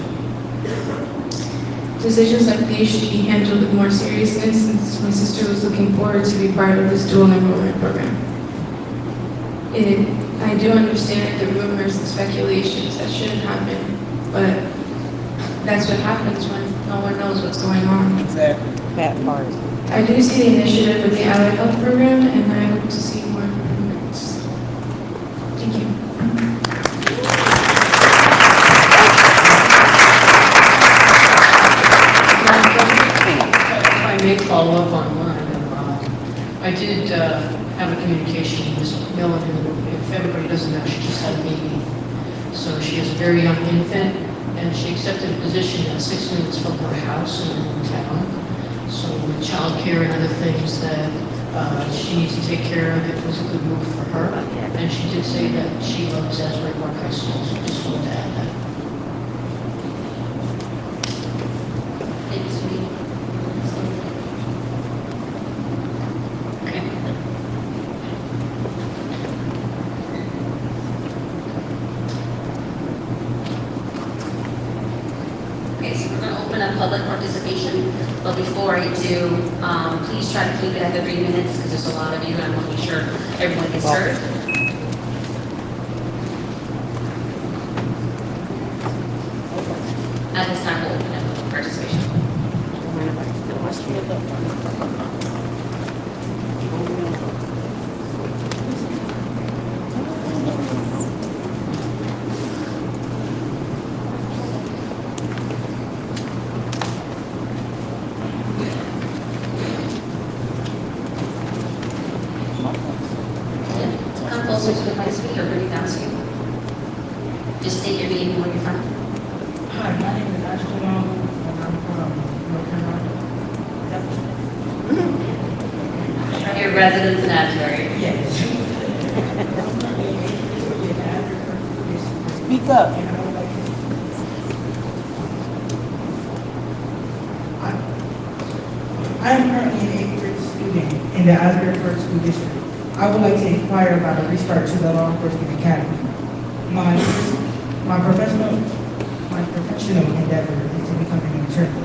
Decisions like these should be handled with more seriousness, since my sister was looking forward to be part of this dual enrollment program. I do understand the rumors and speculations that shouldn't happen, but that's what happens when no one knows what's going on. Exactly. That part. I do see the initiative with the allied health program, and I hope to see more improvements. Thank you. If I may follow up on one item, I did have a communication with Ms. Miller, who, if everybody doesn't know, she just had a baby. So she is a very young infant, and she accepted a position at 6 minutes from her house in town. So with childcare and other things that she needs to take care of, it was a good move for her. And she did say that she loves Asbury Park High School, so just wanted to add that. Thanks, sweetie. Okay. Okay, so we're going to open up public participation, but before I do, please try to keep it at the 3 minutes, because there's a lot of you, and I want to make sure everyone gets heard. At this time, we'll open up public participation. Come closer to the mic, sweetie, or bring it down to you. Just state your name and where you're from. Hi, my name is Asbury, and I'm from North Carolina. Your residence in Asbury. Yes. Speak up. I am currently an 8th grade student in the Asbury Park School District. I would like to inquire about a restart to the Law Enforcement Academy. My professional endeavor is to become an attorney.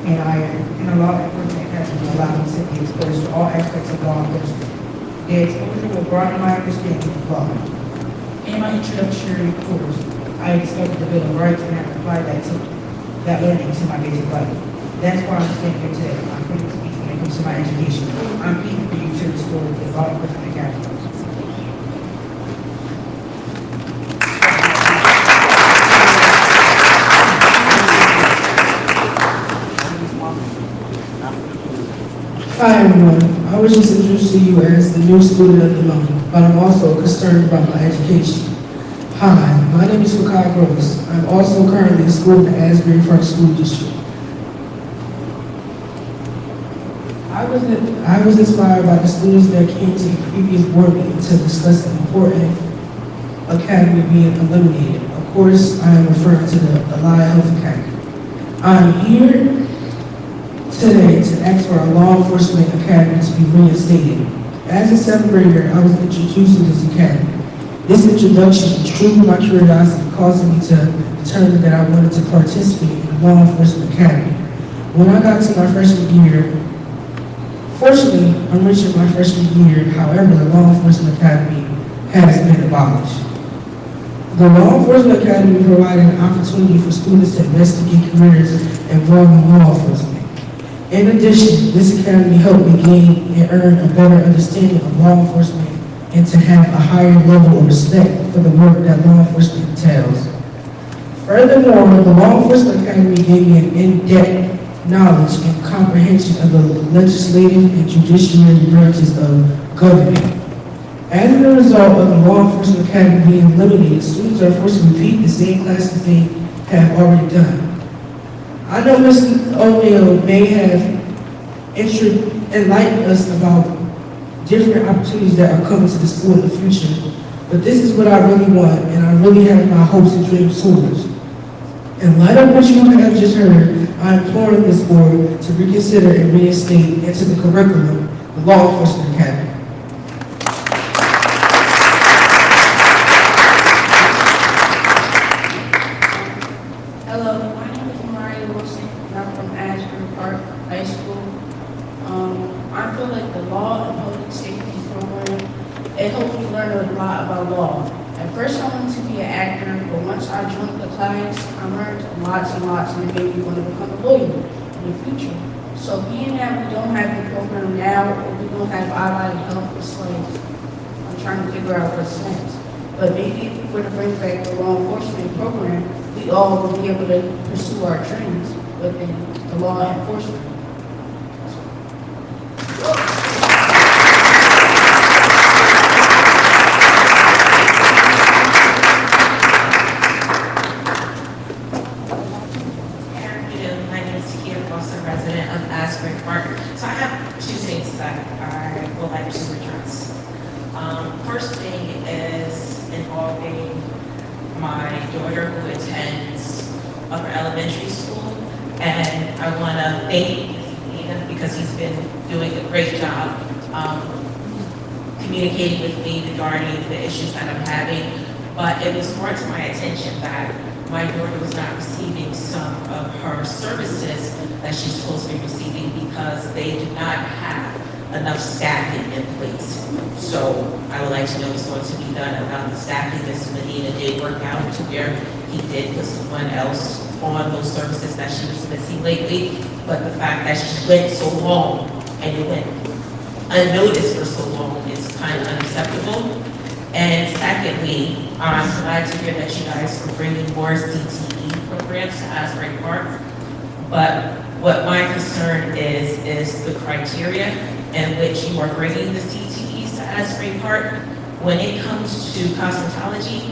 And I am in a law enforcement academy allowing me to be exposed to all aspects of law enforcement. The exposure will broaden my understanding of law. In my introductory course, I discovered the Bill of Rights and I applied that learning to my basic life. That's why I'm standing here today. I'm going to speak when it comes to my education. I'm pleading for you to restore the Law Enforcement Academy. Hi everyone, I was just introduced to you as the new student of the month, but I'm also concerned about my education. Hi, my name is Fakai Gross. I'm also currently in school in the Asbury Park School District. I was inspired by the students that came to the previous board meeting to discuss the important academy being eliminated. Of course, I am referring to the Allied Health Academy. I'm here today to ask for a law enforcement academy to be reinstated. As a 7th grader, I was introduced to this academy. This introduction triggered my curiosity, causing me to determine that I wanted to participate in the law enforcement academy. When I got to my freshman year, fortunately, I'm reaching my freshman year, however, the law enforcement academy has been abolished. The Law Enforcement Academy provided an opportunity for students to investigate careers involving law enforcement. In addition, this academy helped me gain and earn a better understanding of law enforcement and to have a higher level of respect for the work that law enforcement entails. Furthermore, the Law Enforcement Academy gave me an in-depth knowledge and comprehension of the legislative and judiciary branches of government. As a result of the Law Enforcement Academy being eliminated, students are forced to repeat the same classes they have already done. I know Ms. O'Neill may have enlightened us about different opportunities that are coming to the school in the future, but this is what I really want, and I really have my hopes and dreams towards. In light of what you have just heard, I implore this board to reconsider and reinstate into the curriculum the Law Enforcement Academy. Hello, my name is Mariah Wilson, and I'm from Asbury Park High School. I feel like the law and public safety program, it helped me learn a lot about law. At first I wanted to be an actor, but once I joined the class, I learned lots and lots, and it made me want to become a lawyer in the future. So being that we don't have the program now, or we don't have allied health, it's like, I'm trying to figure out what's next. But maybe if we were to bring back the law enforcement program, we all will be able to pursue our dreams within the law enforcement. My name is Kia Foster, resident of Asbury Park. So I have two things that I would like to address. First thing is involving my daughter who attends upper elementary school, and I want to thank Ian because he's been doing a great job communicating with me regarding the issues that I'm having. But it was brought to my attention that my daughter was not receiving some of her services that she's supposed to be receiving because they do not have enough staffing in place. So I would like to know what's going to be done about the staffing. Ms. Medina did work out to where he did put someone else on those services that she was missing lately. But the fact that she went so long and it went unnoticed for so long is kind of unacceptable. And secondly, I'm glad to hear that you guys are bringing more CTE programs to Asbury Park. But what my concern is the criteria in which you are bringing the CTEs to Asbury Park. When it comes to cosmetology,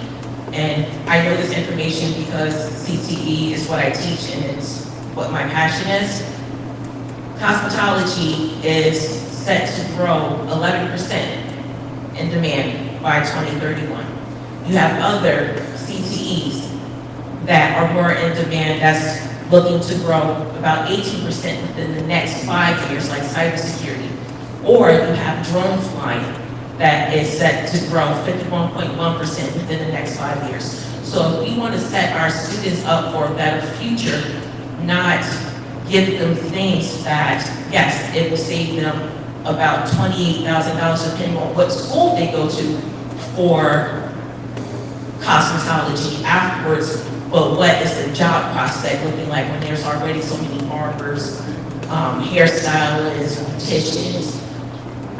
and I know this information because CTE is what I teach and it's what my passion is, cosmetology is set to grow 11% in demand by 2031. You have other CTEs that are more in demand that's looking to grow about 18% within the next 5 years, like cybersecurity. Or you have drone flying that is set to grow 51.1% within the next 5 years. So if we want to set our students up for a better future, not give them things that, yes, it will save them about $28,000 depending on what school they go to for cosmetology afterwards, but what is the job prospect looking like when there's already so many barbers, hairstylists, beauticians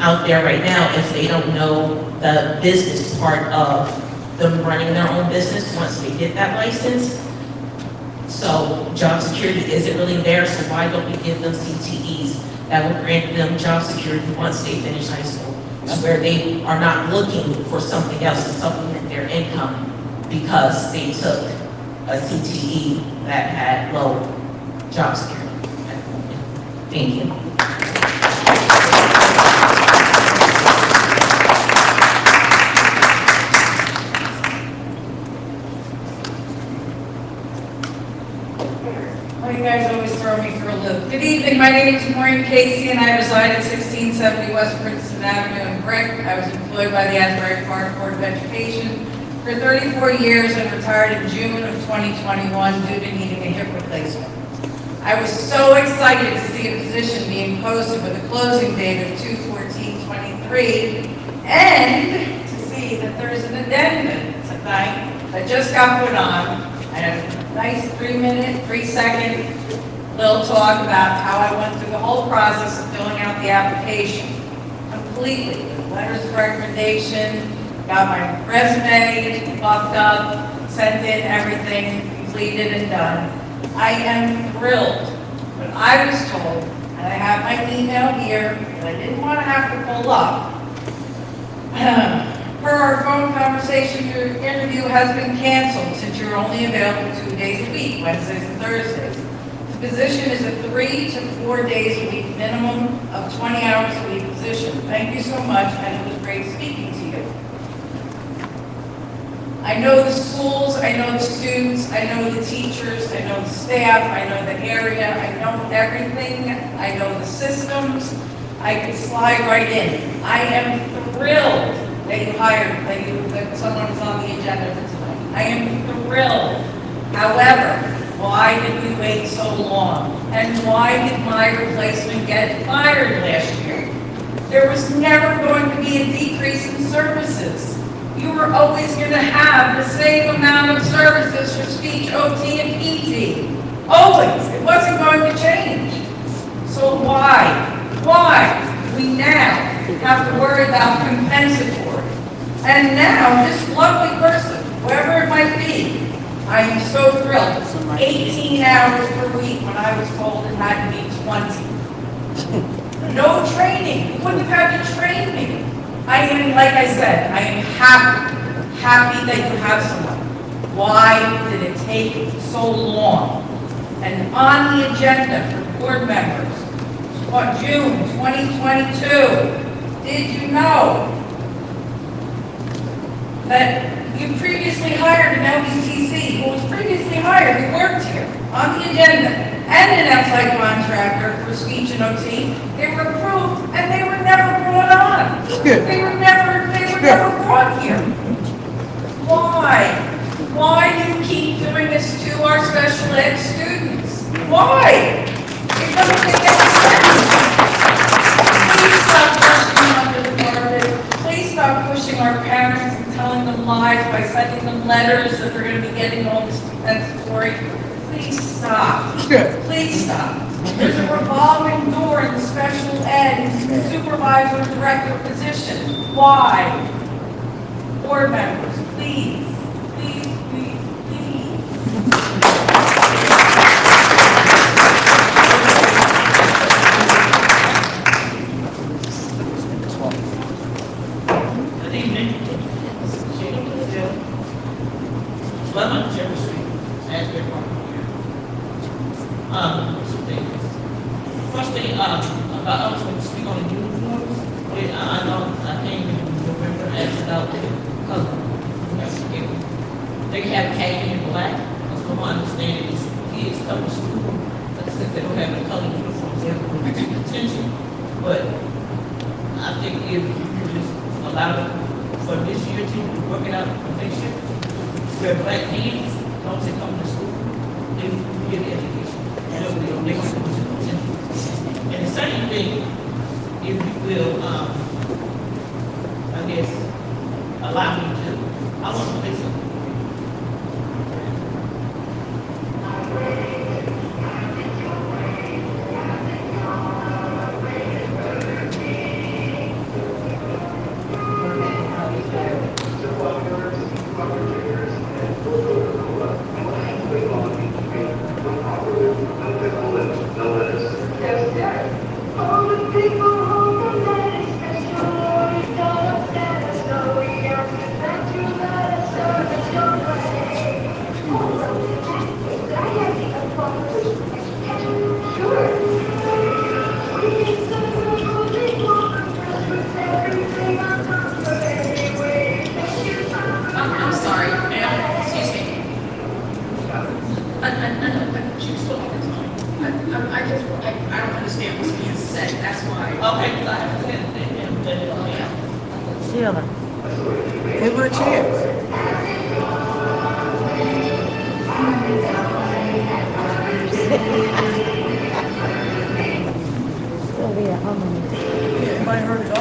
out there right now if they don't know the business part of them running their own business once they get that license. So job security isn't really there, so why don't we give them CTEs that will grant them job security once they finish high school, where they are not looking for something else to supplement their income because they took a CTE that had low job security. Thank you. Well, you guys always throw me for a loop. Good evening, my name is Maureen Casey and I reside at 1670 West Princeton Avenue in Brick. I was employed by the Asbury Park Board of Education for 34 years and retired in June of 2021 due to needing a hip replacement. I was so excited to see a position being posted with a closing date of 2/14/23 and to see that there's an addendum tonight that just got put on. I had a nice 3-minute, 3-second little talk about how I went through the whole process of filling out the application completely. Letters of recommendation, got my resume buffed up, sent in everything, completed and done. I am thrilled, but I was told, and I have my email here, that I didn't want to have to pull up, Per our phone conversation, your interview has been canceled since you're only available 2 days a week, Wednesdays and Thursdays. The position is a 3 to 4 days a week, minimum of 20 hours a week position. Thank you so much, and it was great speaking to you. I know the schools, I know the students, I know the teachers, I know the staff, I know the area, I know everything, I know the systems. I could slide right in. I am thrilled that you hired, that someone is on the agenda for tonight. I am thrilled. However, why did we wait so long? And why did my replacement get fired last year? There was never going to be a decrease in services. You were always going to have the same amount of services for speech, OT, and PT. Always. It wasn't going to change. So why we now have to worry about compensatory? And now this lovely person, whoever it might be, I am so thrilled. 18 hours per week when I was told it had to be 20. No training. You wouldn't have had to train me. I am, like I said, I am happy that you have someone. Why did it take so long? And on the agenda for board members, on June 2022, did you know that you previously hired an LBTC who was previously hired, who worked here on the agenda, and an outside contractor for speech and OT? They were approved and they were never brought on. They were never brought here. Why do you keep doing this to our special ed students? Why? It doesn't make any sense. Please stop pushing them under the carpet. Please stop pushing our parents and telling them lies by sending them letters that they're going to be getting all this compensatory. Please stop. Please stop. There's a revolving door in the special ed supervisor director position. Why? Board members, please. Good evening. Lemon, Jerry Street, Asbury Park. Two things. First thing, I was going to speak on the uniforms. I know I came in November and asked about the color. They can have khaki and black. That's what my understanding is. Kids come to school, but since they don't have the color uniforms, they have to get attention. But I think if you just allow them for this year to work it out for next year, wear black pants, as long as they come to school, they get the education. And they go to attention. And the second thing, if you will, I guess, allow me to, I want to say something. I'm sorry, ma'am, excuse me. I know, but you spoke all the time. I don't understand what's being said, that's why. Okay, I have to say that. Sheila. Give her a chance.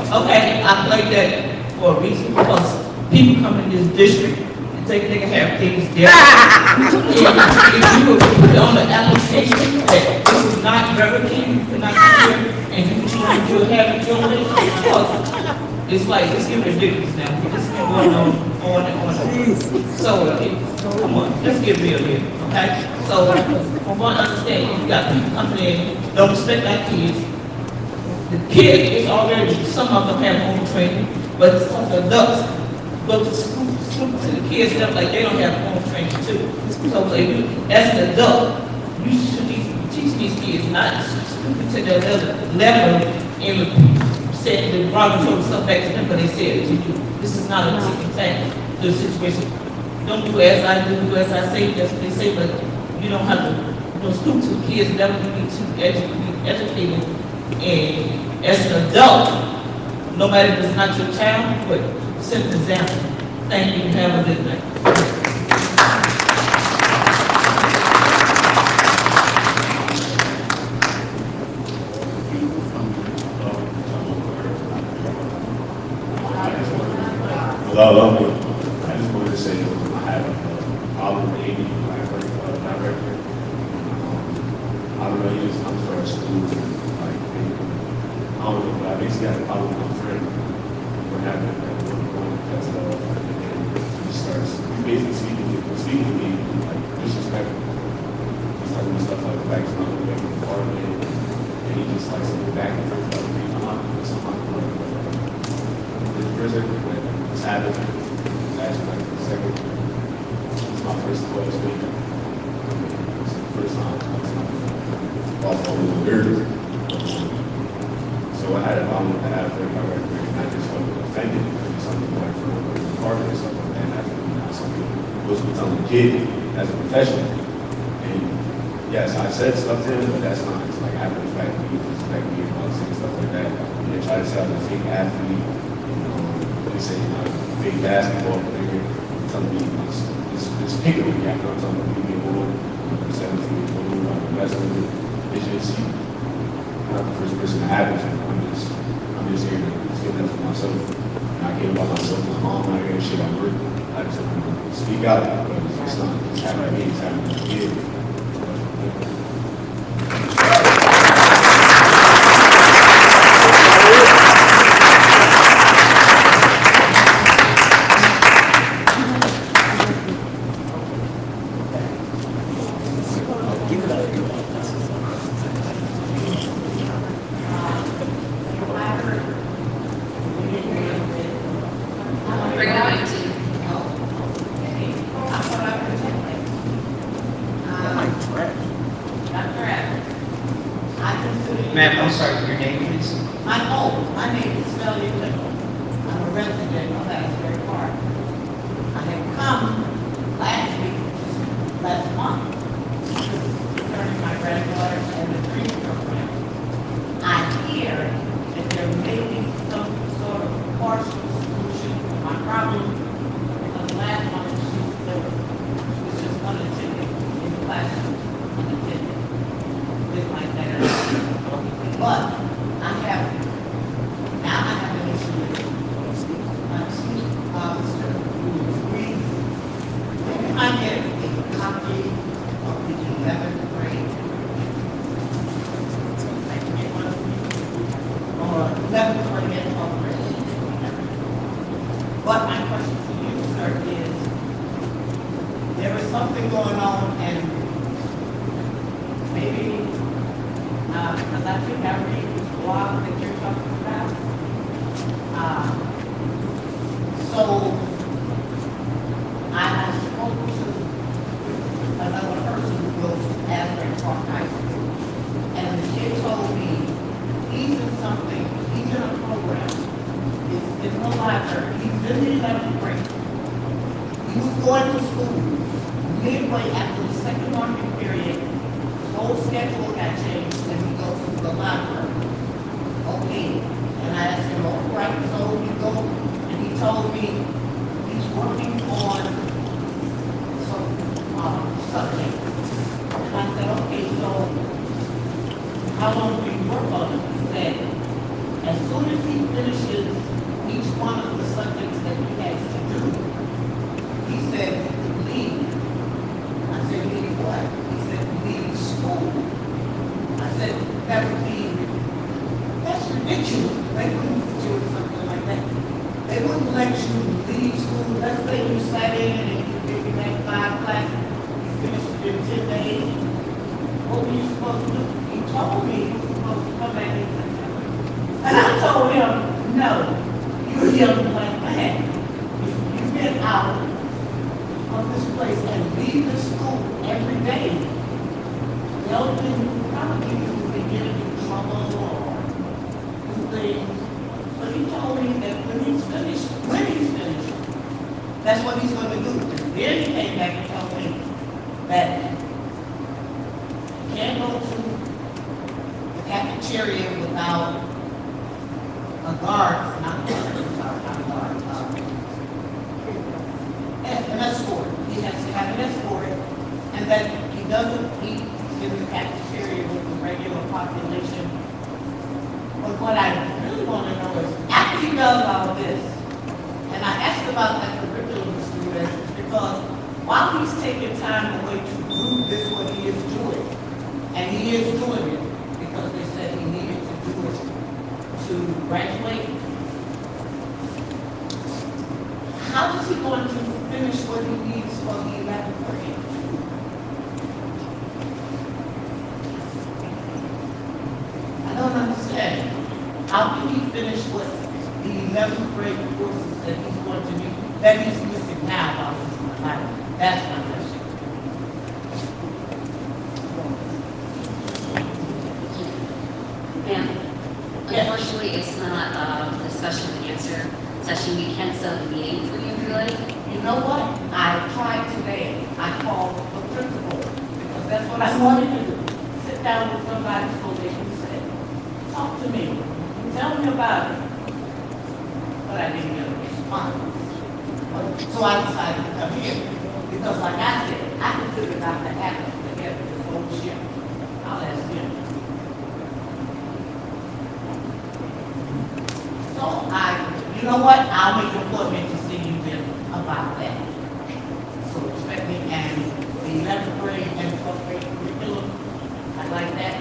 Okay, I played that for a reason, because people come in this district and think they can have things different. If you would put it on the application that this is not American, you're not here, and you trying to have it your way, because it's like, it's getting ridiculous now, because it's been going on and on. So, come on, let's get real here, okay? So, from what I understand, you got people coming in, don't respect our kids. The kid is already, some of them have home training, but some of the adults go to school to the kids and stuff like they don't have home training too. So like you, as an adult, you should be teaching these kids, not stooping to their level and saying the wrong stuff back to them, but they said it to you. This is not a teaching thing, the situation. Don't do as I do as I say, that's what they say, but you don't have to stoop to the kids' level, you need to be educated. And as an adult, no matter if it's not your child, but set an example. Thank you, have a good night. Hello, I just wanted to say I have a problem with Amy, my director. I don't know, he just comes to our school, like, I don't know, but I basically had a problem with my friend. We're having one point that's he starts, he's basically speaking to me, like, disrespectful. He's talking about stuff like the back's not going to make the apartment, and he just likes to go back and forth about things. I'm not doing something like this prison, it's happened. It's actually like the second, it's my first 12 week. It's the first time I was nervous. So I had a problem with that after my record, and I just felt offended because something like from the department or something like that, and after something was telling the kid as a professional. And yes, I said stuff to him, but that's not, it's like after the fact, he disrespect me about saying stuff like that. And they try to say I'm a fake athlete, they say fake basketball player, telling me this picking with me after I'm telling me being born, I'm 17 years old, I'm the best of it. It's just, I'm not the first person to have it. I'm just here to get that for myself. And I care about myself, my mom, I got shit at work. I just want to speak out, but it's not just happening to me, it's happening to kids. Ma'am, I'm sorry, your name please? My name is Smelly Little. I'm a resident of Asbury Park. I have come last month, concerning my granddaughter and the dream program. I hear that there may be some sort of partial solution to my problem, because last month she was just unattended in the classroom, unattended, with my dad. But I have an issue with Mr. Reed. Can I get a copy of the 11th grade? I can get one of you. Or 11th grade and 12th grade. But my question to you, sir, is there is something going on, and maybe because I think I read this blog that you're talking about. So I spoke to another person who goes to Asbury Park High School, and she told me he's in a program. It's in the library. He's in the 11th grade. He was going to school midway after the second learning period. Whole schedule got changed and he goes to the library. Okay. And I asked him, all right, so you go, and he told me he's working on some subject. And I said, okay, so how long do you work on it? He said, as soon as he finishes each one of the subjects that he has to do, he said he could leave. I said, leave what? Leave school. I said, that would be, that's ridiculous. They wouldn't do something like that. They wouldn't let you leave school. Let's say you sat in and you did your next 5 classes, you finished it in 10 days. What were you supposed to do? He told me he was supposed to come back in September. And I told him, no, you're a young black man. You get out of this place and leave the school every day, they'll probably get into trouble or do things. But he told me that when he's finished, that's what he's going to do. Then he came back and told me that you can't go to the cafeteria without a guard, not a guard, an escort. He has to have an escort, and that he doesn't eat in the cafeteria with the regular population. But what I really want to know is, after he does all this, and I asked about that curriculum student, because while he's taking time away to do this, what he is doing, and he is doing it because they said he needed to do it to graduate, how is he going to finish what he needs for the 11th grade? I don't understand. How can he finish what the 11th grade courses that he's going to do, that he's missing now while he's in the life? That's my question. Ma'am, unfortunately, it's not a discussion and answer session. We can set up a meeting for you if you like. You know what? I tried today. I called the principal because that's what I wanted to do. Sit down with somebody so they can say, talk to me, tell me about it. But I didn't get a response. So I decided to come here because, like I said, I can figure out the habits together this whole shit. I'll ask him. So you know what? I'll make an appointment to see you then about that. So expect me and the 11th grade and 12th grade curriculum. I like that.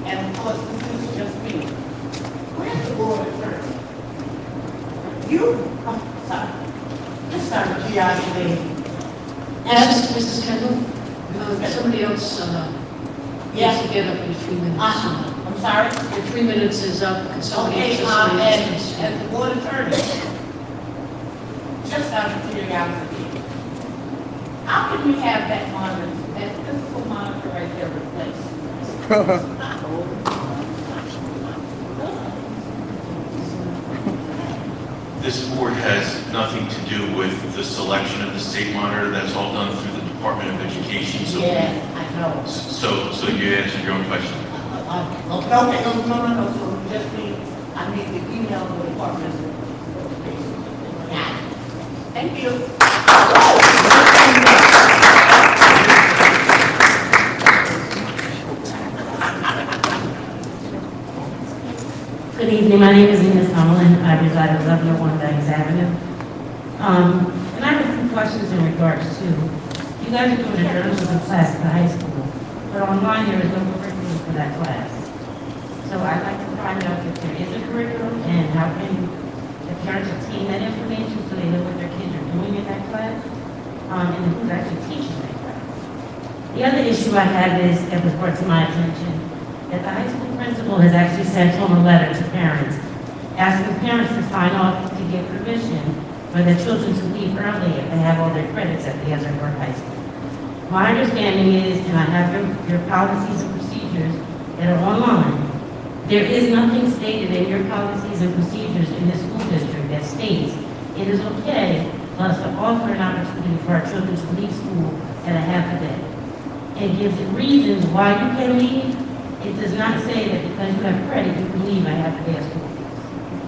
And of course, this is just me. Where's the board attorney? You? Oh, sorry. Just out of curiosity. Yes, Mrs. Kendall? Somebody else needs to get up in 3 minutes. I'm sorry? Your 3 minutes is up. Can somebody Okay, else and the board attorney, just out of curiosity, how can we have that monitor, that physical monitor right there replaced? This board has nothing to do with the selection of the state monitor. That's all done through the Department of Education. So Yeah, I know. So you answered your own question. Okay, no, so just me, I need to email the department. Yeah. Thank you. Good evening, my name is Ines Nolan. I reside at 1101 Banks Avenue. And I have a few questions in regards to, you guys are doing a journalism class at the high school, but online there is no curriculum for that class. So I'd like to find out if there is a curriculum and how can the parents obtain that information so they know what their kids are doing in that class, and who's actually teaching that class. The other issue I have is, that was brought to my attention, that the high school principal has actually sent home a letter to parents, asking parents to sign off to give permission for their children to leave early if they have all their credits at the Asbury High School. My understanding is, and I have your policies and procedures that are online, there is nothing stated in your policies and procedures in the school district that states it is okay for us to offer an opportunity for our children to leave school at a half a day. It gives reasons why you can leave. It does not say that because you have credit, you can leave a half a day of school.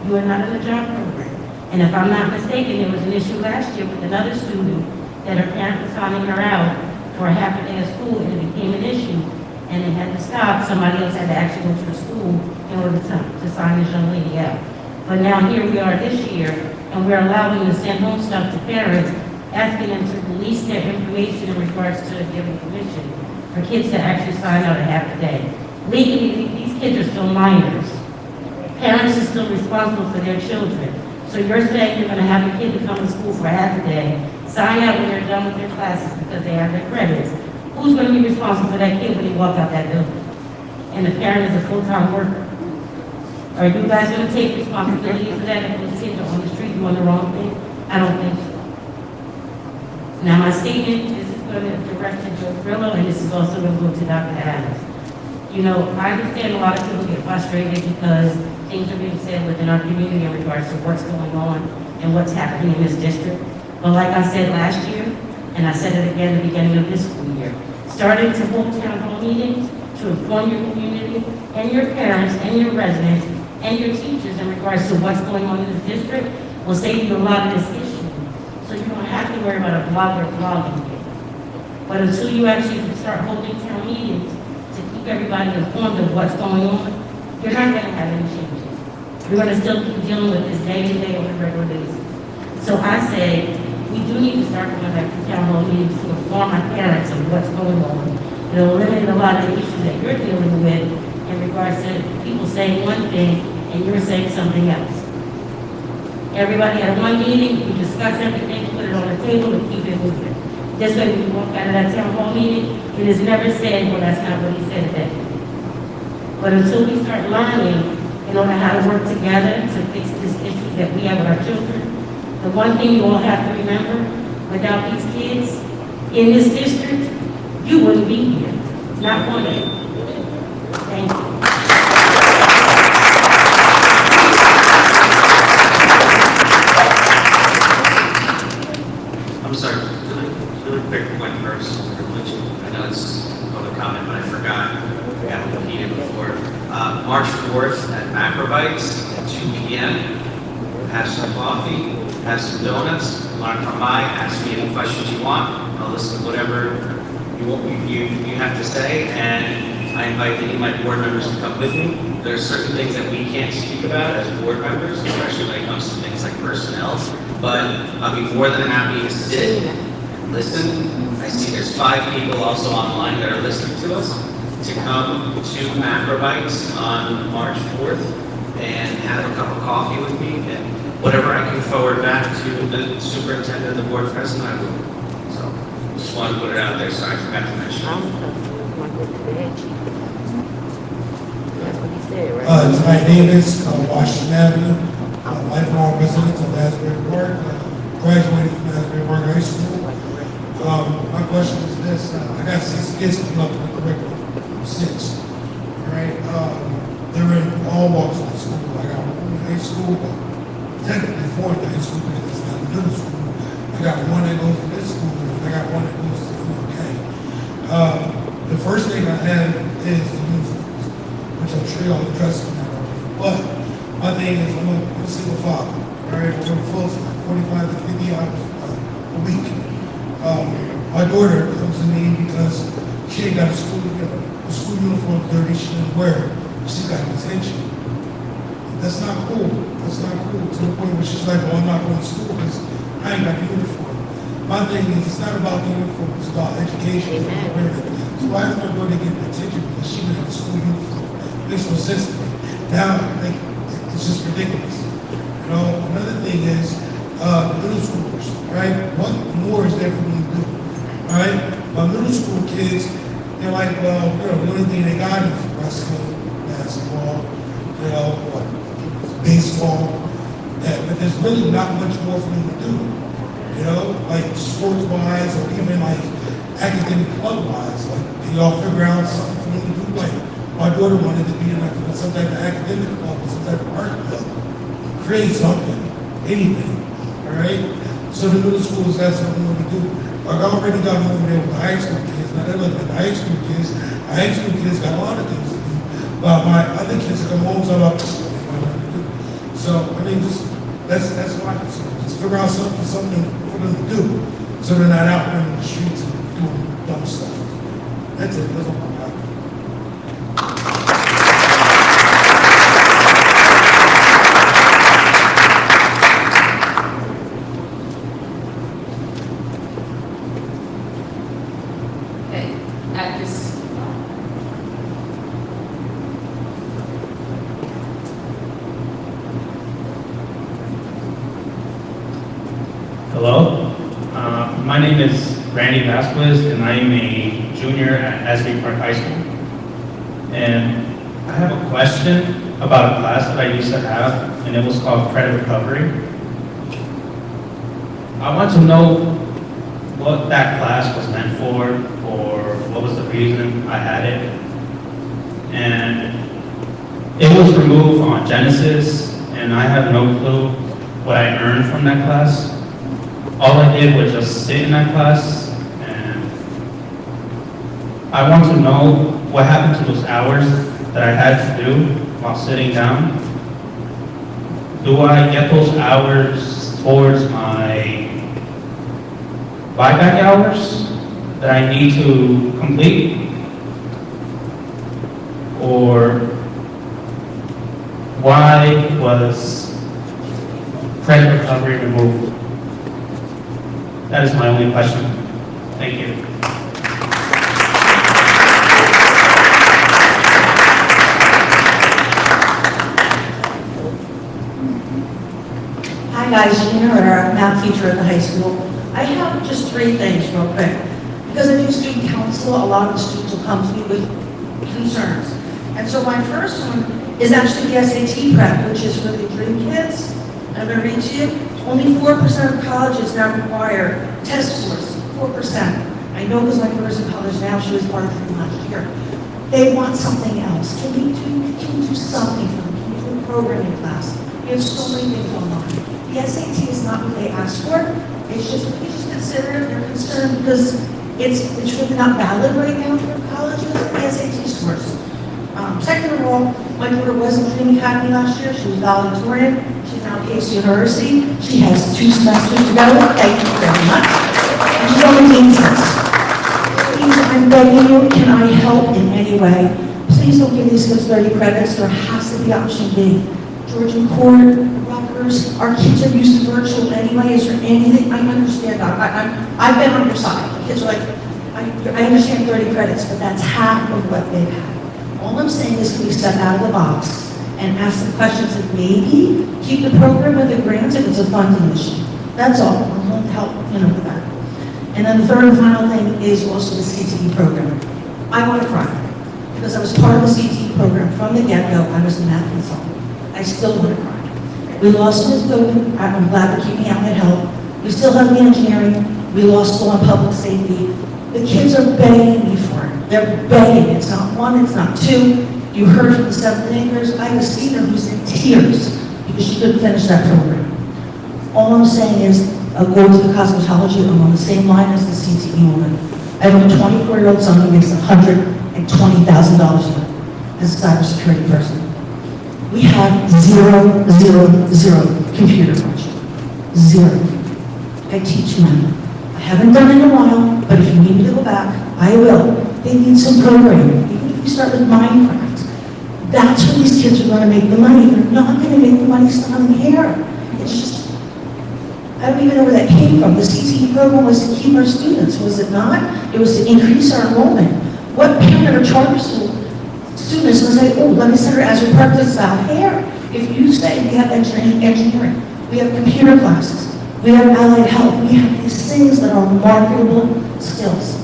You are not in the job program. And if I'm not mistaken, there was an issue last year with another student that her parent was signing her out for a half a day of school, and it became an issue, and it had to stop. Somebody else had to actually go to the school in order to sign this young lady out. But now here we are this year, and we're allowing to send home stuff to parents, asking them to release their information in regards to giving permission for kids to actually sign out a half a day. Legally, these kids are still minors. Parents are still responsible for their children. So you're saying you're going to have a kid to come to school for half a day, sign out when they're done with their classes because they have their credits. Who's going to be responsible for that kid when he walks out that building? And the parent is a full-time worker. Are you guys going to take responsibility for that if those kids are on the street doing the wrong thing? I don't think so. Now, my statement, this is going to direct to Joe Grillo, and this is also going to go to Dr. Adams. You know, I understand a lot of people get frustrated because things are being said within our community in regards to what's going on and what's happening in this district. But like I said last year, and I said it again at the beginning of this school year, starting to hold town hall meetings to inform your community and your parents and your residents and your teachers in regards to what's going on in this district will save you a lot of this issue. So you don't have to worry about a blogger blogging it. But until you actually start holding town meetings to keep everybody informed of what's going on, you're not going to have any changes. You're going to still keep dealing with this day to day on a regular basis. So I say, we do need to start going back to town hall meetings to inform our parents of what's going on. It'll eliminate a lot of the issues that you're dealing with in regards to people saying one thing and you're saying something else. Everybody at one meeting, we discuss everything, put it on the table, and keep it moving. This way, when we walk out of that town hall meeting, it is never said, well, that's not what he said today. But until we start learning in order how to work together to fix these issues that we have with our children, the one thing you all have to remember, without these kids in this district, you wouldn't be here. Not one of you. Thank you. I'm sorry, really quick point first, privilege. I know it's public comment, but I forgot. We haven't repeated before. March 4th at Macrobites at 2 p.m. Have some coffee, have some donuts. Want to come by, ask me any questions you want. I'll listen to whatever you have to say, and I invite any of my board members to come with me. There are certain things that we can't speak about as board members, especially when it comes to things like personnel. But I'll be more than happy to sit, listen. I see there's 5 people also online that are listening to us, to come to Macrobites on March 4th and have a cup of coffee with me, and whatever I can forward back to the superintendent and the board president, I will. So just wanted to put it out there, sorry, I forgot to mention. My name is Washington Avenue, lifelong resident of Asbury Park, graduated from Asbury Park High School. My question is this, I got 6 kids coming up in the curriculum, 6, all right? They're in all walks of school. I got one in high school, but technically 4 in high school because it's not middle school. I got one that goes to this school, and I got one that goes to the first thing I have is the uniforms, which I'm sure y'all addressed in that already. But my thing is I'm a single father, all right? We're full time, 45 to 50 hours a week. My daughter comes to me because she ain't got a school uniform dirty, she didn't wear it. She got detention. That's not cool. That's not cool to the point where she's like, well, I'm not going to school because I ain't got the uniform. My thing is, it's not about the uniform, it's about education. So why is my daughter getting detention because she didn't have a school uniform? It makes no sense to me. Now, like, it's just ridiculous. You know, another thing is, the middle schoolers, right? What more is there for me to do? All right? My middle school kids, they're like, well, you know, the only thing they got is wrestling, basketball, you know, baseball, but there's really not much more for them to do, you know, like sports-wise or even like academic club-wise, like can y'all figure out something for them to do? Like my daughter wanted to be in like some type of academic club or some type of art club, create something, anything, all right? So the middle schools have something to do. Like I already got them over there with the high school kids. Now they're looking at the high school kids. The high school kids got a lot of things to do. But my other kids come home, so I'm so I mean, just that's my concern. Just figure out something for them to do, so they're not out in the streets and doing dumb stuff. That's it. That's all I got. Okay, at this. Hello, my name is Randy Vasquez, and I am a junior at Asbury Park High School. And I have a question about a class that I used to have, and it was called credit recovery. I want to know what that class was meant for, or what was the reason I had it. And it was removed on Genesis, and I have no clue what I earned from that class. All I did was just sit in that class, and I want to know what happened to those hours that I had to do while sitting down. Do I get those hours towards my buyback hours that I need to complete? Or why was credit recovery removed? That is my only question. Thank you. Hi guys, Gina Herrera, math teacher at the high school. I have just 3 things real quick. Because I do student council, a lot of the students will come to me with concerns. And so my first one is actually the SAT prep, which is for the dream kids. I'm going to read to you. Only 4% of colleges now require test scores. 4%. I know because my daughter's in college now, she was part of it last year. They want something else. Can we do something for them? Can we do a programming class? We have so many things going on. The SAT is not what they asked for. It's just, we just consider it, they're concerned because it's really not valid right now for colleges, the SAT scores. Second of all, my daughter was in Dream Academy last year. She was valedictorian. She's now at Casey University. She has 2 semesters to go. Thank you very much. And she's only 18. Please, I'm begging you, can I help in any way? Please don't give these kids 30 credits. There has to be option B. Georgian Court, Rutgers, our kids are used to virtual anyway. Is there anything? I understand that. I've been on your side. The kids are like, I understand 30 credits, but that's half of what they've had. All I'm saying is can we step out of the box and ask some questions and maybe keep the program with the grants if it's a funding issue. That's all. I'm willing to help with that. And then the third and final thing is also the CTE program. I want to cry because I was part of the CTE program from the get-go. I was the math consultant. I still want to cry. We lost Ms. Goodwin. I'm glad we're keeping out that help. We still have the engineering. We lost school on public safety. The kids are begging me for it. They're begging. It's not 1, it's not 2. You heard from the 7th graders. I have a senior who's in tears because she couldn't finish that program. All I'm saying is, I'll go to the cosmetology. I'm on the same line as the CTE woman. I have a 24-year-old son who makes $120,000 a year as a cybersecurity person. We have 0 computer knowledge. 0. I teach them. I haven't done it in a while, but if you need me to go back, I will. They need some programming. Even if we start with Minecraft, that's where these kids are going to make the money. They're not going to make the money selling hair. It's just, I don't even know where that came from. The CTE program was to keep our students, was it not? It was to increase our enrollment. What parent or charter school students will say, oh, let me send her as a practice about hair? If you say we have engineering, we have computer classes, we have allied health, we have these things that are marketable skills.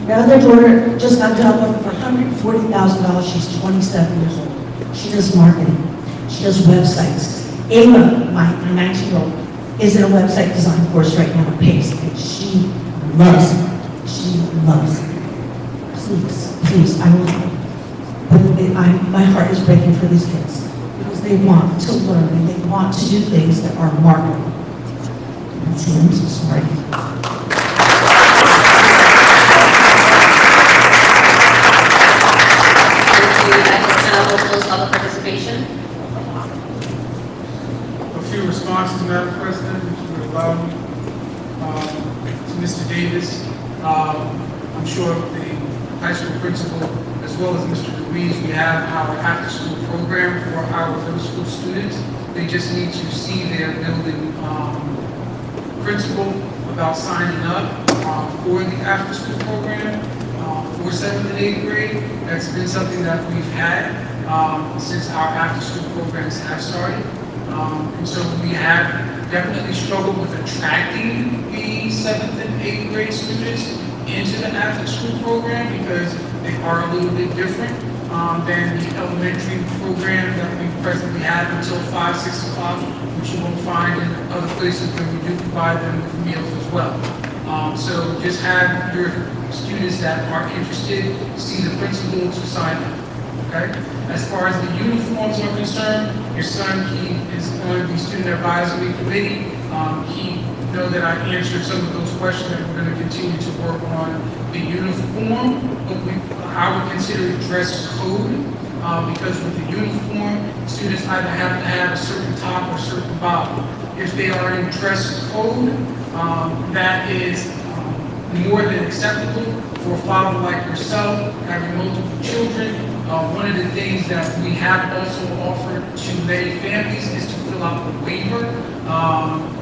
Now their daughter just got a job offer for $140,000. She's 27 years old. She does marketing. She does websites. Ava, my 19-year-old, is in a website design course right now at Pace, and she loves it. She loves it. Please, I will help. But my heart is breaking for these kids because they want to learn and they want to do things that are marketable. That's it. I'm so sorry. Public participation. A few responses, Madam President, if you would allow me. To Mr. Davis, I'm sure the high school principal, as well as Mr. Ruiz, we have our after-school program for our middle school students. They just need to see their building principal about signing up for the after-school program for 7th and 8th grade. That's been something that we've had since our after-school programs have started. And so we have definitely struggled with attracting the 7th and 8th grade students into the after-school program because They are a little bit different than the elementary program that we presently have until 5, 6 o'clock, which you won't find in other places where we do provide them with meals as well. So just have your students that are interested see the principal to sign up. Okay? As far as the uniforms are concerned, your son, he is on the student advisory committee. He know that I answered some of those questions, and we're going to continue to work on the uniform, but I would consider it dress code, because with the uniform, students either have to have a certain top or certain bottom. If they are in dress code, that is more than acceptable for a father like yourself, having multiple children. One of the things that we have also offered to many families is to fill out the waiver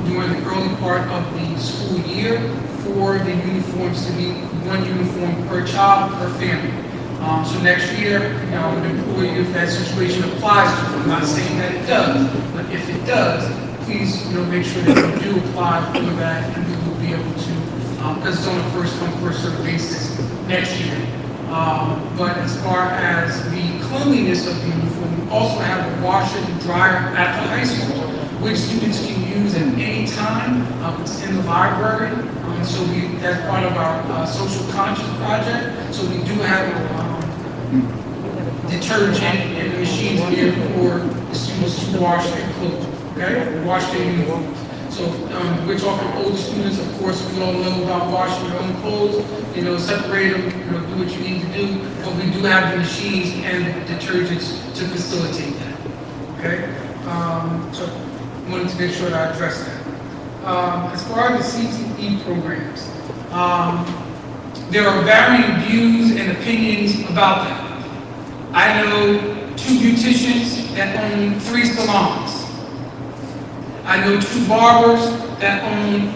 during the early part of the school year for the uniforms to be one uniform per child, per family. So next year, I would implore you, if that situation applies to you, I'm not saying that it does, but if it does, please, make sure that you do apply for that, and we will be able to, because it's on a first come, first served basis next year. But as far as the cleanliness of the uniform, we also have a washer and dryer at the high school, which students can use at any time. It's in the library, so that's part of our social conscious project. So we do have detergent and the machines here for the students to wash their clothes, okay? Wash their uniforms. So we're talking older students, of course, we all know about washing your own clothes, separate them, do what you need to do, but we do have the machines and the detergents to facilitate that, okay? So I wanted to make sure that I address that. As far as the CTE programs, there are varying views and opinions about that. I know 2 beauticians that own 3 salons. I know 2 barbers that own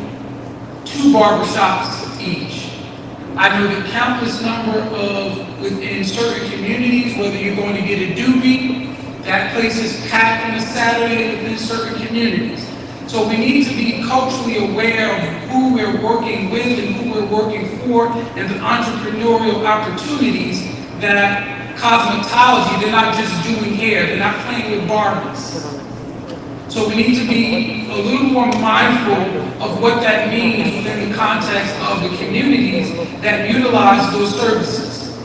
2 barbershops each. I know the countless number of, within certain communities, whether you're going to get a doobie, that place is packed on a Saturday within certain communities. So we need to be culturally aware of who we're working with and who we're working for, and the entrepreneurial opportunities that cosmetology, they're not just doing hair, they're not playing with Barbies. So we need to be a little more mindful of what that means within the context of the communities that utilize those services.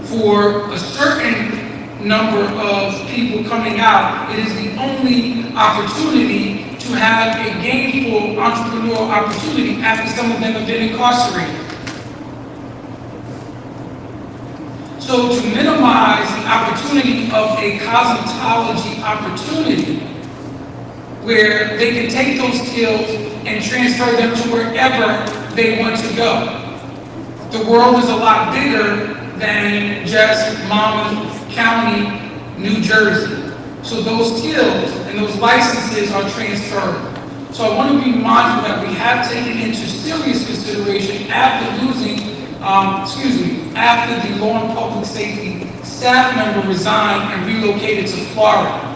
For a certain number of people coming out, it is the only opportunity to have a gainful entrepreneurial opportunity after some of them have been incarcerated. So to minimize the opportunity of a cosmetology opportunity, where they can take those skills and transfer them to wherever they want to go. The world is a lot bigger than just Monmouth County, New Jersey. So those skills and those licenses are transferable. So I want to be mindful that we have taken into serious consideration after after the law and public safety staff member resigned and relocated to Florida.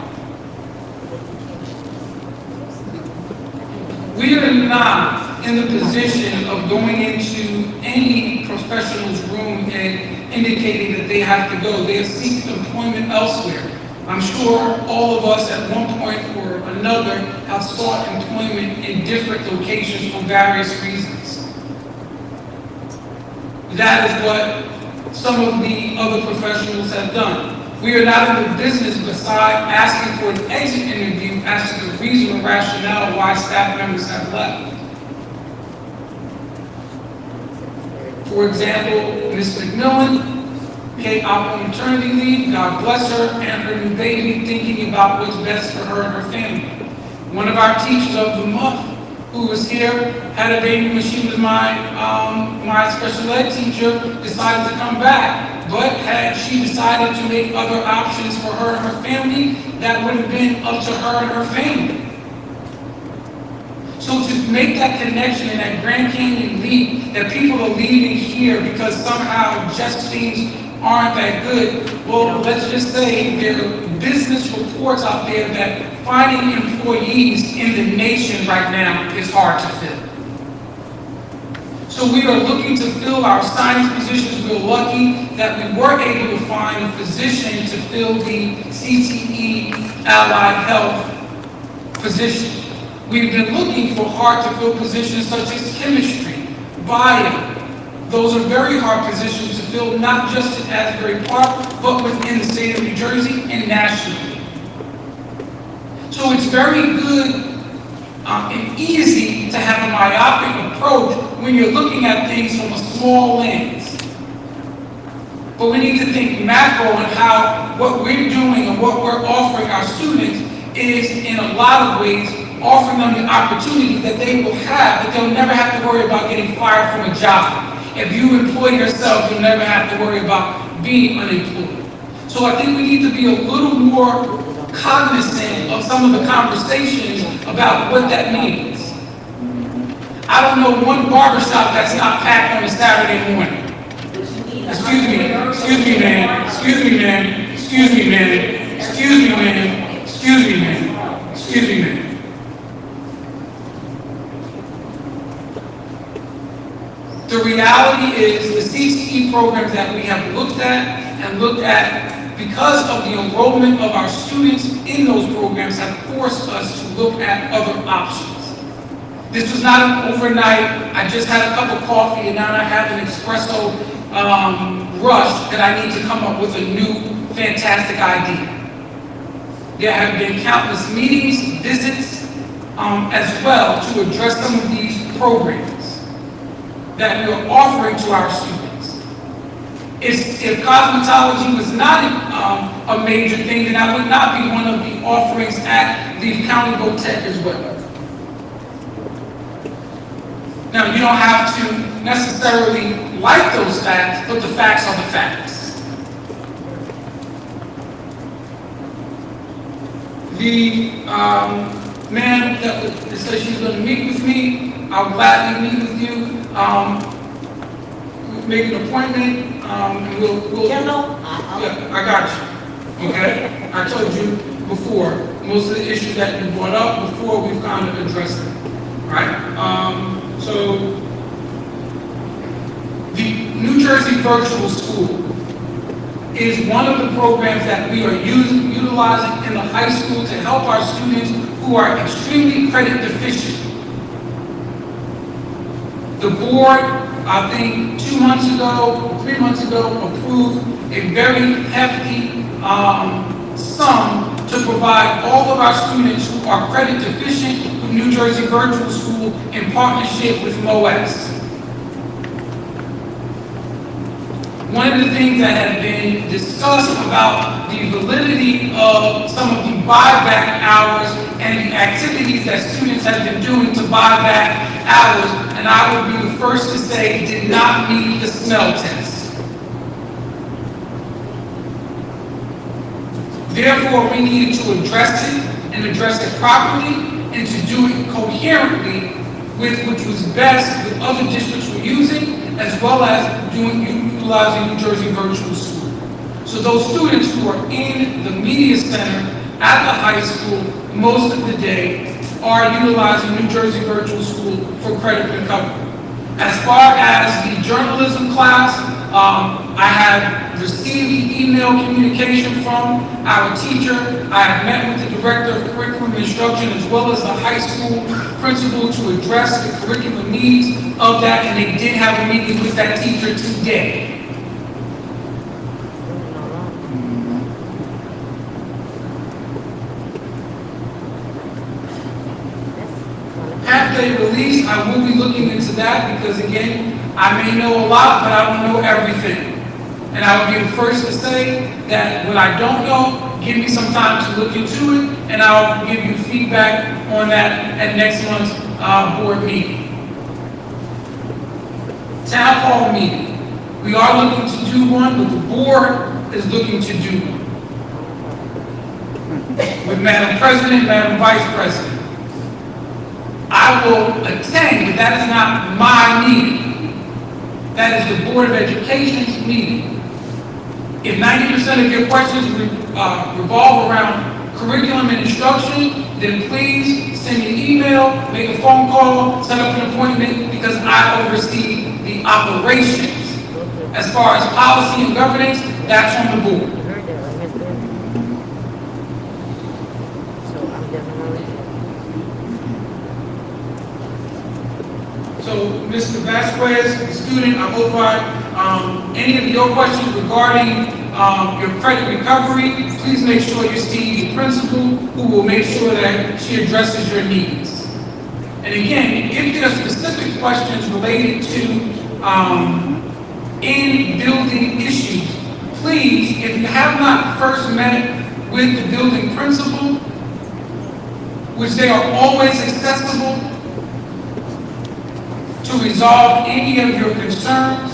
We are not in the position of going into any professional's room and indicating that they have to go. They have seeked employment elsewhere. I'm sure all of us at one point or another have sought employment in different locations for various reasons. That is what some of the other professionals have done. We are not in the business beside asking for an exit interview as to the reason or rationale why staff members have left. For example, Ms. McMillan came out on maternity leave, God bless her, and her new baby, thinking about what's best for her and her family. One of our teachers of the month, who was here, had a baby when she was my special ed teacher, decided to come back. But had she decided to make other options for her and her family, that would have been up to her and her family. So to make that connection and that Grand Canyon leap, that people are leaving here because somehow just things aren't that good, well, let's just say there are business reports out there that finding employees in the nation right now is hard to fill. So we are looking to fill our science positions. We're lucky that we were able to find a physician to fill the CTE allied health position. We've been looking for hard-to-fill positions such as chemistry, bio. Those are very hard positions to fill, not just in Asbury Park, but within the state of New Jersey and nationally. So it's very good and easy to have a myopic approach when you're looking at things from a small lens. But we need to think macro on how what we're doing and what we're offering our students is, in a lot of ways, offering them the opportunity that they will have, that they'll never have to worry about getting fired from a job. If you employ yourself, you'll never have to worry about being unemployed. So I think we need to be a little more cognizant of some of the conversations about what that means. I don't know one barbershop that's not packed on a Saturday morning. Excuse me ma'am, excuse me ma'am, excuse me ma'am, excuse me ma'am, excuse me ma'am, excuse me ma'am. The reality is the CTE programs that we have looked at because of the enrollment of our students in those programs have forced us to look at other options. This was not an overnight, I just had a cup of coffee and now I have an espresso rush that I need to come up with a new fantastic idea. There have been countless meetings, visits, as well to address some of these programs that we are offering to our students. If cosmetology was not a major thing, then I would not be one of the offerings at the County Votech as well. Now, you don't have to necessarily like those facts, but the facts are the facts. The man that said she's going to meet with me, I'll gladly meet with you. Make an appointment, and we'll yeah, I got you. Okay? I told you before, most of the issues that you brought up before, we've kind of addressed them. Right? So, the New Jersey Virtual School is one of the programs that we are utilizing in the high school to help our students who are extremely credit deficient. The board, I think 2 months ago, 3 months ago, approved a very hefty sum to provide all of our students who are credit deficient with New Jersey Virtual School in partnership with MOS. One of the things that had been discussed about the validity of some of the buyback hours and the activities that students have been doing to buy back hours, and I would be the first to say did not meet the smell test. Therefore, we needed to address it and address it properly and to do it coherently with which was best with other districts we're using, as well as utilizing New Jersey Virtual School. So those students who are in the media center at the high school most of the day are utilizing New Jersey Virtual School for credit recovery. As far as the journalism class, I have received email communication from our teacher. I have met with the director of curriculum instruction as well as the high school principal to address the curriculum needs of that, and they did have a meeting with that teacher today. Half-day release, I will be looking into that because, again, I may know a lot, but I don't know everything. And I will be the first to say that when I don't know, give me some time to look into it, and I'll give you feedback on that at next month's board meeting. Town hall meeting. We are looking to do one, but the board is looking to do one. With Madam President, Madam Vice President. I will attend, but that is not my meeting. That is the Board of Education's meeting. If 90% of your questions revolve around curriculum and instruction, then please send me an email, make a phone call, set up an appointment, because I oversee the operations. As far as policy and governance, that's on the board. So, Mr. Vasquez, the student, I hope any of your questions regarding your credit recovery, please make sure you see the principal who will make sure that she addresses your needs. And again, if there are specific questions related to in-building issues, please, if you have not first met with the building principal, which they are always accessible to resolve any of your concerns,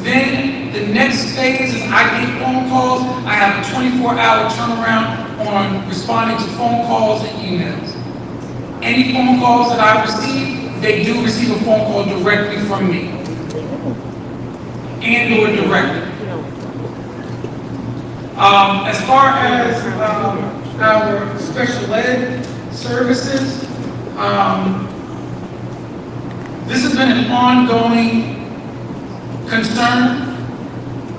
then the next phase is I get phone calls. I have a 24-hour turnaround on responding to phone calls and emails. Any phone calls that I receive, they do receive a phone call directly from me and or director. As far as our special ed services, this has been an ongoing concern,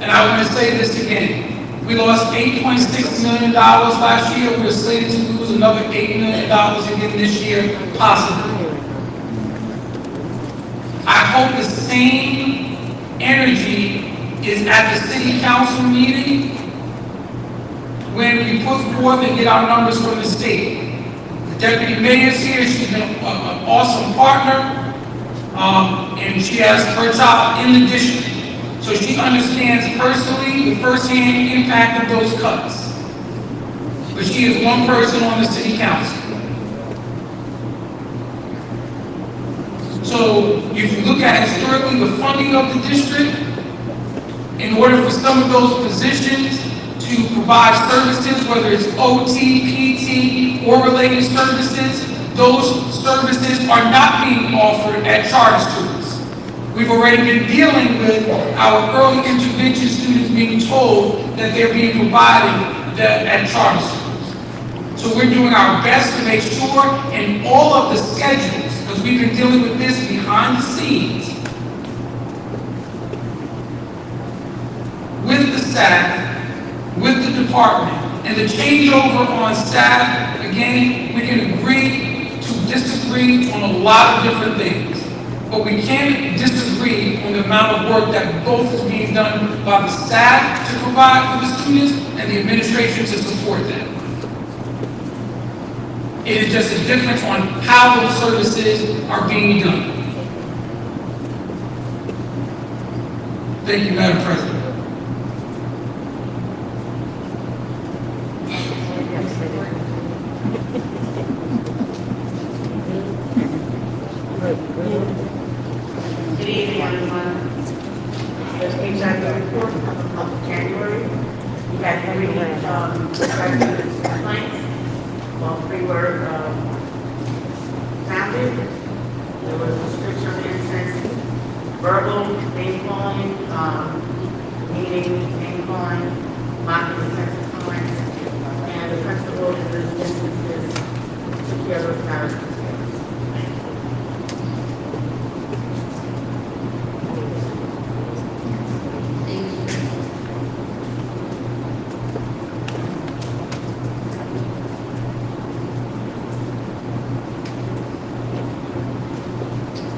and I want to say this again. We lost $8.6 million last year. We're slated to lose another $8 million again this year, possibly. I hope the same energy is at the city council meeting when we put forth and get our numbers from the state. The deputy mayor's here. She's been an awesome partner. And she has her job in the district. So she understands personally the firsthand impact of those cuts. But she is one person on the city council. So if you look at historically the funding of the district, in order for some of those positions to provide services, whether it's OT, PT, or related services, those services are not being offered at charter schools. We've already been dealing with our early intervention students being told that they're being provided at charter schools. So we're doing our best to make sure in all of the schedules, because we've been dealing with this behind the scenes, with the staff, with the department, and the changeover on staff, again, we can agree to disagree on a lot of different things, but we can't disagree on the amount of work that both is being done by the staff to provide for the students and the administration to support them. It is just a difference on how those services are being done. Thank you, Madam President. Good evening, everyone. This HIV report of the month of January. We had 3 residents' complaints. Well, 3 were founded. There was a description of incidents, verbal name calling, meeting name calling, mocking offensive comments, and the principal in those instances took care of those matters.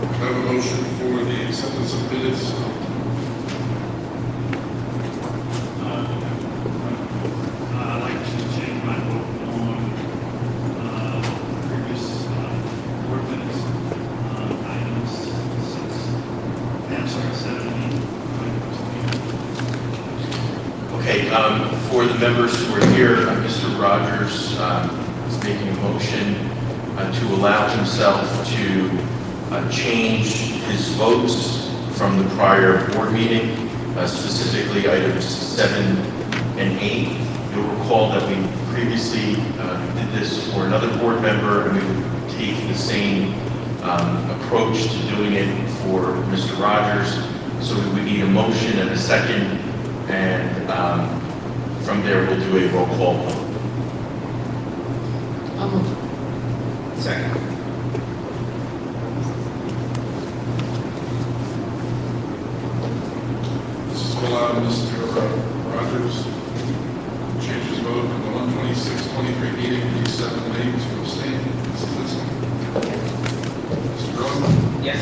I have a motion for the acceptance of minutes. I'd like to change my vote on previous board minutes, items 7 and 8. Okay, for the members who are here, Mr. Rogers is making a motion to allow himself to change his votes from the prior board meeting, specifically items 7 and 8. You'll recall that we previously did this for another board member, and we would take the same approach to doing it for Mr. Rogers. So we would need a motion and a second, and from there we'll do a roll call vote. Second. Rogers changed his vote from the 126-23 meeting to 7-8 to abstain. Mrs. Lindsay? Mr. Rowan? Yes.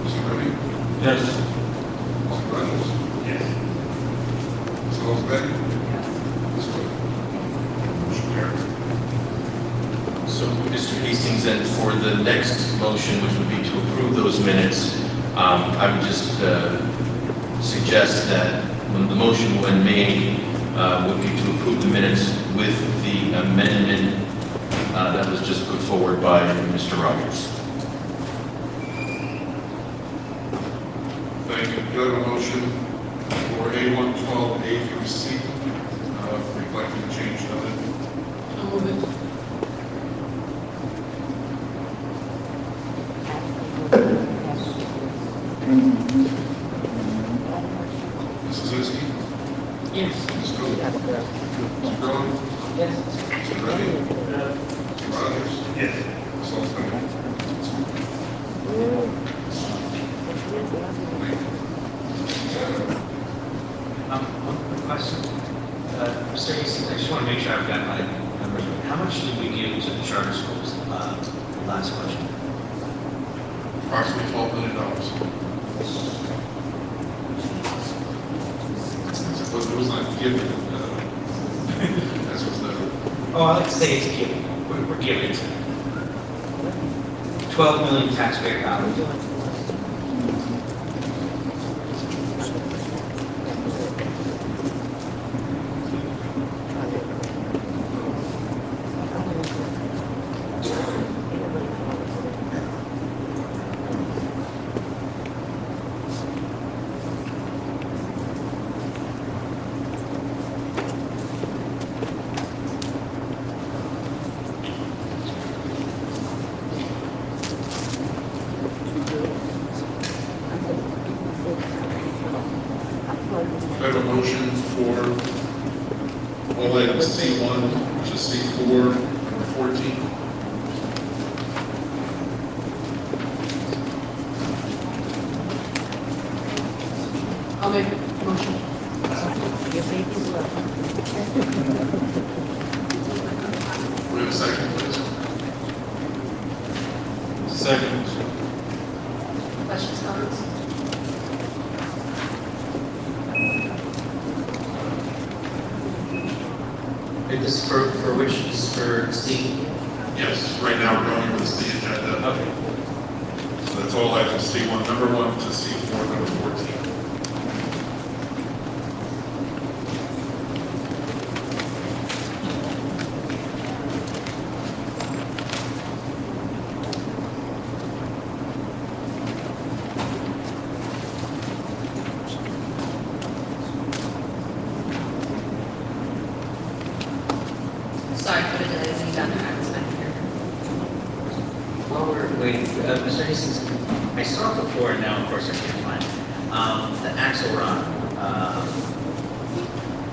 Mr. Remy? Yes. Mr. Rogers? Yes. Mr. Osbeck? Ms. Cook? Motion carried. So, Mr. Hastings, and for the next motion, which would be to approve those minutes, I would just suggest that when the motion, when made, would be to approve the minutes with the amendment that was just put forward by Mr. Rogers. Thank you. Do I have a motion for A112, A through C, reflecting the change noted? I'll move it. Mrs. Zinsky? Yes. Ms. Cook? Mr. Rowan? Yes. Mr. Remy? Mr. Rogers? Yes. Ms. Osbeck? One quick question. Mr. Hastings, I just want to make sure I've got my numbers right. How much did we give to the charter schools last question? Approximately $12 million. But it was not given, as was noted. Oh, I like to say it's given. We're giving it to them. 12 million taxpayer dollars. I have a motion for all items C1, which is C4, number 14. I'll make a motion. We have a second, please. Second. Questions, comments? This is for which? This is for C? Yes, right now we're going with the agenda. Okay. So that's all items C1, number 1 to C4, number 14. Sorry for the delay, we got there, I was back here. While we're waiting, Mr. Hastings, I saw it before, and now of course I can't find it. The axle rod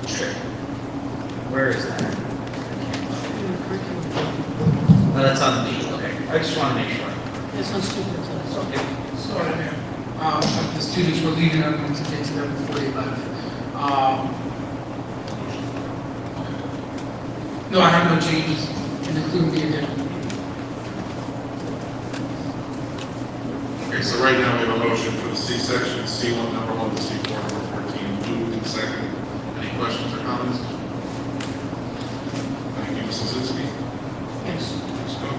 trip. Where is that? Oh, that's on the B, okay. I just want to make sure. It's on students. Okay. Sorry, Mayor. The students were leaving, I'm going to get to them before they left. No, I have no changes, including the addendum. Okay, so right now we have a motion for the C section, C1, number 1 to C4, number 14, moved and seconded. Any questions or comments? Thank you, Mrs. Zinsky. Yes. Ms. Cook?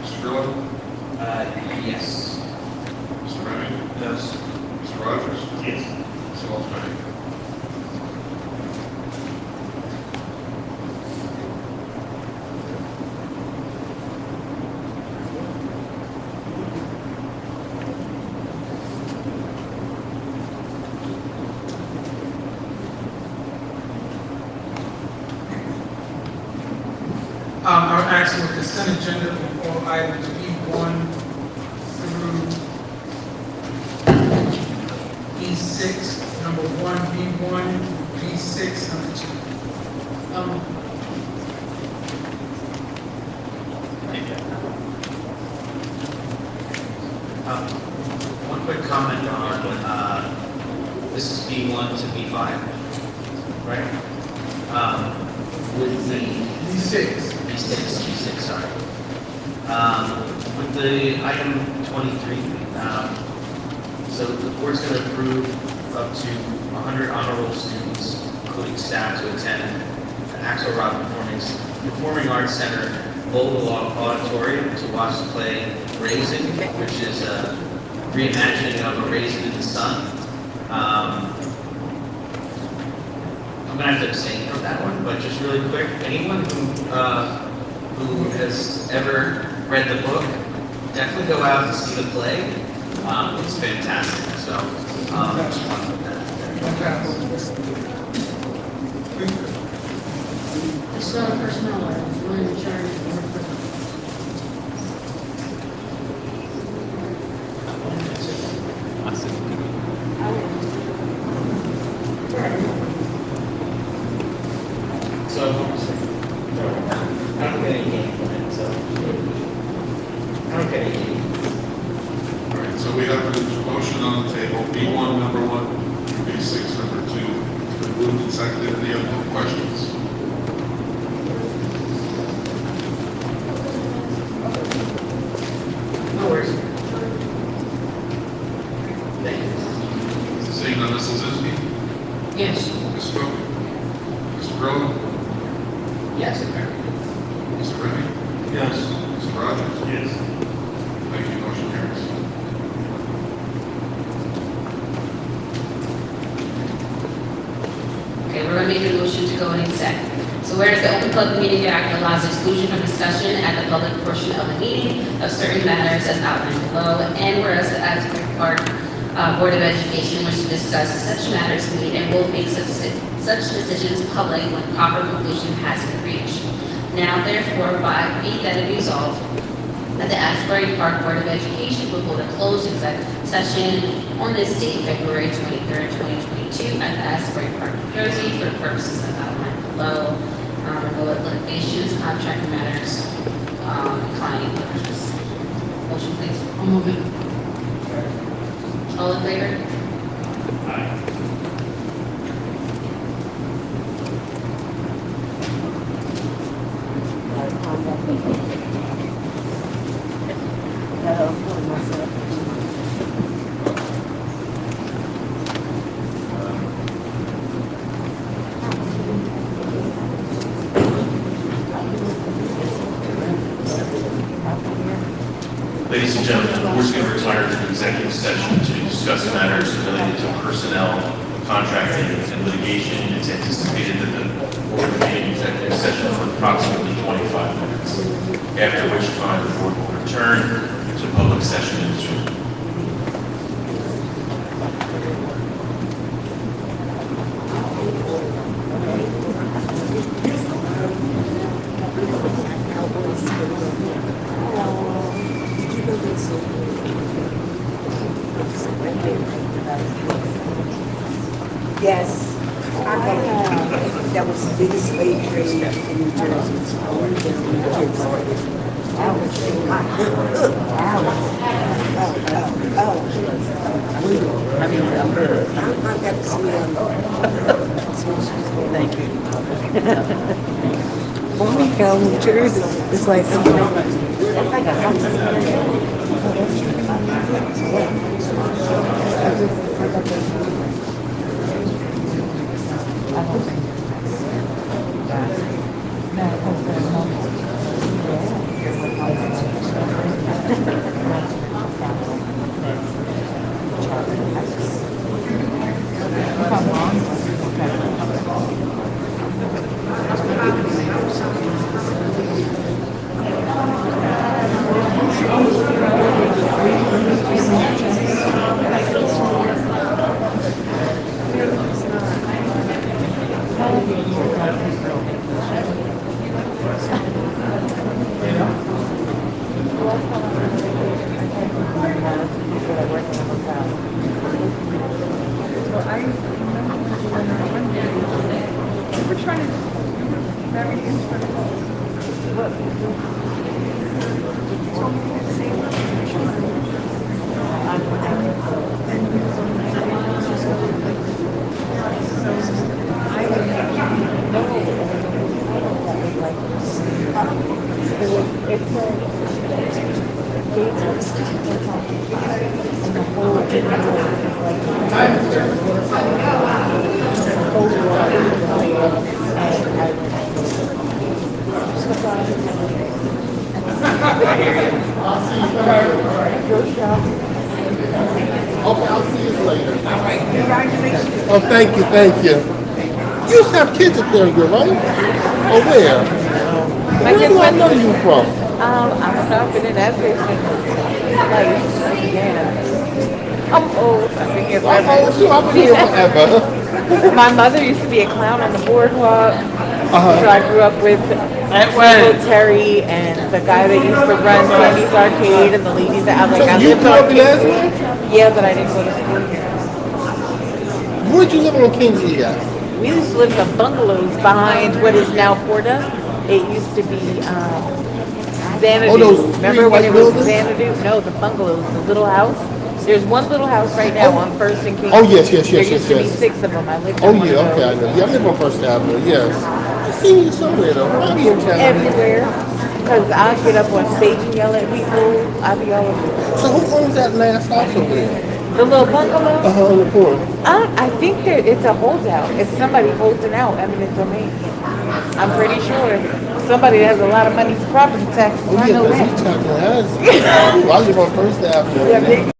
Mr. Grillo? Yes. Mr. Remy? Yes. Mr. Rogers? Yes. Mr. Osbeck? Our action with consent agenda for all items B1 through B6, number 1, B1, B6, number 2. One quick comment on, this is B1 to B5. right? With the B6, sorry. With the item 23, so the board's going to approve up to 100 honor roll students, including staff, to attend the Axel Rock Performing Arts Center Vogel Auditorium to watch the play Raisin, which is a reimagining of A Raisin in the Sun. I'm going to have to abstain from that one, but just really quick, anyone who has ever read the book, definitely go out and see the play. It's fantastic. So, just want to put that there. It's not a personnel item, it's really in charge of the board president. So, I don't get any gain from it, so. I don't get any gain. All right, so we have a motion on the table, B1 number 1, B6 number 2. It's been moved and seconded. Any other questions? No worries. Thank you. Seeing none, Mrs. Zimsky? Yes. Mr. Cook? Mr. Grillo? Yes, Mayor. Mr. Remy? Yes. Mr. Rogers? Yes. Thank you, motion carries. Okay, we're going to make a motion to go in exec. So whereas the Open Public Meeting Act allows exclusion from discussion at the public portion of the meeting of certain matters as outlined below, and whereas the Asbury Park Board of Education wishes to discuss such matters meet and will make such decisions public when proper conclusion has been reached. Now therefore, by be that it resolved that the Asbury Park Board of Education will hold a closed executive session on this date, February 23rd, 2022, at the Asbury Park, New Jersey, for purposes of outlined below, litigations, contract matters, client matters. Motion, please. I'll move it. All in favor? Aye. Ladies and gentlemen, the board is going to retire to executive session to discuss matters related to personnel, contracting, and litigation. It's anticipated that the board will be in executive session for approximately 25 minutes, after which time the board will return to public session in this room. Yes. That was the biggest slave trade in New Jersey. That was I got to see Thank you. When we go to New Jersey, it's like I Okay, I'll see you later. All right, congratulations. Oh, thank you, thank you. You used to have kids at there, right? Oh, where? Where do I know you from? I'm stopping in Asbury I'm old. I've been here forever. I'm old too. I've been here forever. My mother used to be a clown on the boardwalk. Uh-huh. So I grew up with Uncle Terry and the guy that used to run Sandy's Arcade and the ladies that I like. So I you lived grew on up in Asbury? Yeah, but I didn't go to school here. Where'd you live on Kingsley at? We used to live in bungalows behind what is now Porta. It used to be Xanadu. Oh, those Remember three when white it was buildings? Xanadu? No, the bungalows, the little house. There's one little house right now on First and King. Oh, yes, yes, There yes, used yes, to be yes. 6 of them. I lived in Oh, one yeah, of okay, I those. know. Yeah, I live on First Avenue, yes. I seen you somewhere, though. Probably in town. Everywhere. Because I get up on stage and yell at people. I be all over. So who owns that last house over there? The little bungalow? Uh-huh, on the corner. I think that it's a holdout. If somebody holds it out, eminent domain. I'm pretty sure. Somebody that has a lot of money for property taxes. Oh, I yeah, know because that. he's talking to us. I live on First Avenue. Yeah,